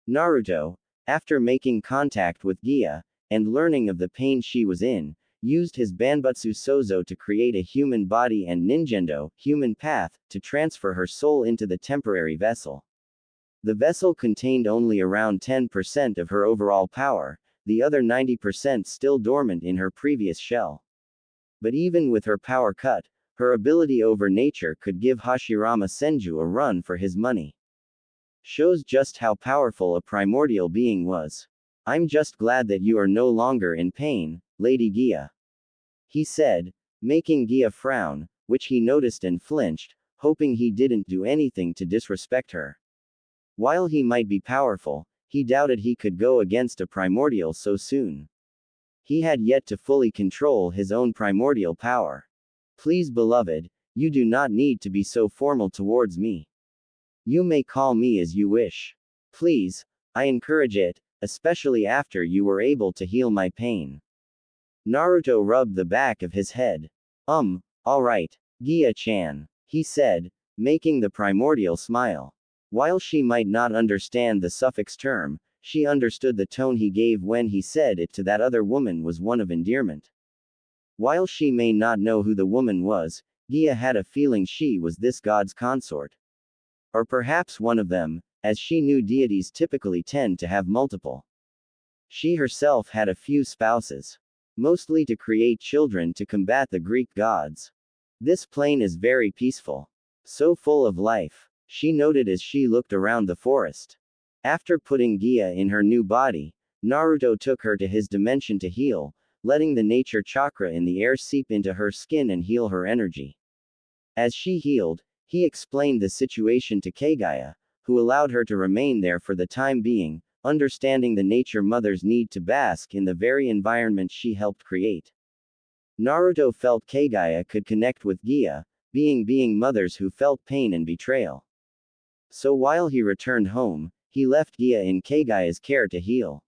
Naruto, after making contact with Gia, and learning of the pain she was in, used his Banbutsu Sozo to create a human body and Ninjendo, human path, to transfer her soul into the temporary vessel. The vessel contained only around 10% of her overall power, the other 90% still dormant in her previous shell. But even with her power cut, her ability over nature could give Hashirama Senju a run for his money. Shows just how powerful a primordial being was. I'm just glad that you are no longer in pain, Lady Gia. He said, making Gia frown, which he noticed and flinched, hoping he didn't do anything to disrespect her. While he might be powerful, he doubted he could go against a primordial so soon. He had yet to fully control his own primordial power. Please, beloved, you do not need to be so formal towards me. You may call me as you wish. Please, I encourage it, especially after you were able to heal my pain. Naruto rubbed the back of his head. Alright, Gia-chan, he said, making the primordial smile. While she might not understand the suffix term, she understood the tone he gave when he said it to that other woman was one of endearment. While she may not know who the woman was, Gia had a feeling she was this god's consort. Or perhaps one of them, as she knew deities typically tend to have multiple. She herself had a few spouses. Mostly to create children to combat the Greek gods. This plane is very peaceful. So full of life, she noted as she looked around the forest. After putting Gia in her new body, Naruto took her to his dimension to heal, letting the nature chakra in the air seep into her skin and heal her energy. As she healed, he explained the situation to Kagaya, who allowed her to remain there for the time being, understanding the nature mother's need to bask in the very environment she helped create. Naruto felt Kagaya could connect with Gia, being mothers who felt pain and betrayal. So while he returned home, he left Gia in Kagaya's care to heal.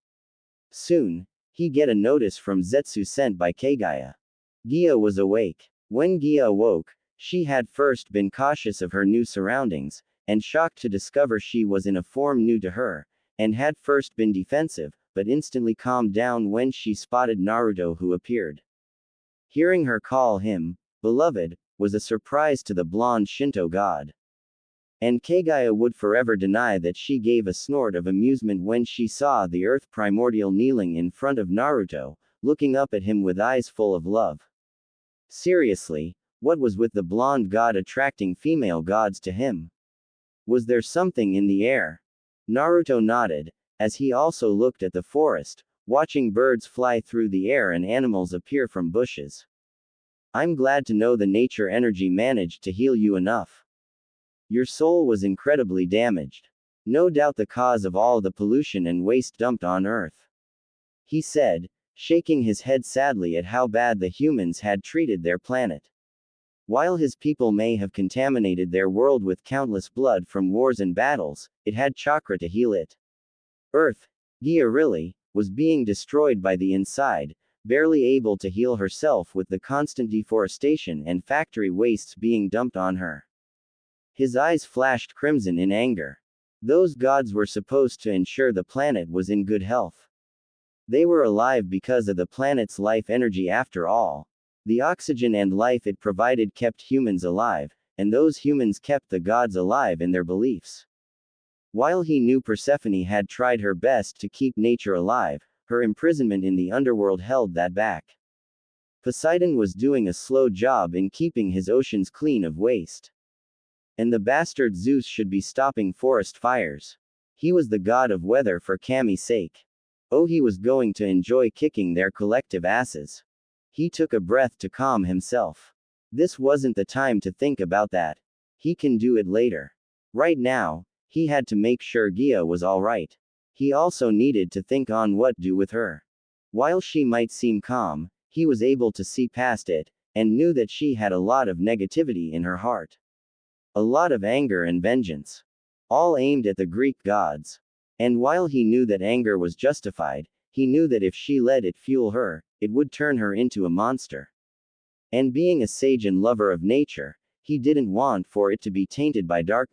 Soon, he get a notice from Zetsu sent by Kagaya. Gia was awake. When Gia awoke, she had first been cautious of her new surroundings, and shocked to discover she was in a form new to her, and had first been defensive, but instantly calmed down when she spotted Naruto who appeared. Hearing her call him, beloved, was a surprise to the blonde Shinto god. And Kagaya would forever deny that she gave a snort of amusement when she saw the earth primordial kneeling in front of Naruto, looking up at him with eyes full of love. Seriously, what was with the blonde god attracting female gods to him? Was there something in the air? Naruto nodded, as he also looked at the forest, watching birds fly through the air and animals appear from bushes. I'm glad to know the nature energy managed to heal you enough. Your soul was incredibly damaged. No doubt the cause of all the pollution and waste dumped on Earth. He said, shaking his head sadly at how bad the humans had treated their planet. While his people may have contaminated their world with countless blood from wars and battles, it had chakra to heal it. Earth, Gia really, was being destroyed by the inside, barely able to heal herself with the constant deforestation and factory wastes being dumped on her. His eyes flashed crimson in anger. Those gods were supposed to ensure the planet was in good health. They were alive because of the planet's life energy after all. The oxygen and life it provided kept humans alive, and those humans kept the gods alive in their beliefs. While he knew Persephone had tried her best to keep nature alive, her imprisonment in the underworld held that back. Poseidon was doing a slow job in keeping his oceans clean of waste. And the bastard Zeus should be stopping forest fires. He was the god of weather for Kami's sake. Oh, he was going to enjoy kicking their collective asses. He took a breath to calm himself. This wasn't the time to think about that. He can do it later. Right now, he had to make sure Gia was alright. He also needed to think on what to do with her. While she might seem calm, he was able to see past it, and knew that she had a lot of negativity in her heart. A lot of anger and vengeance. All aimed at the Greek gods. And while he knew that anger was justified, he knew that if she let it fuel her, it would turn her into a monster. And being a sage and lover of nature, he didn't want for it to be tainted by darkness.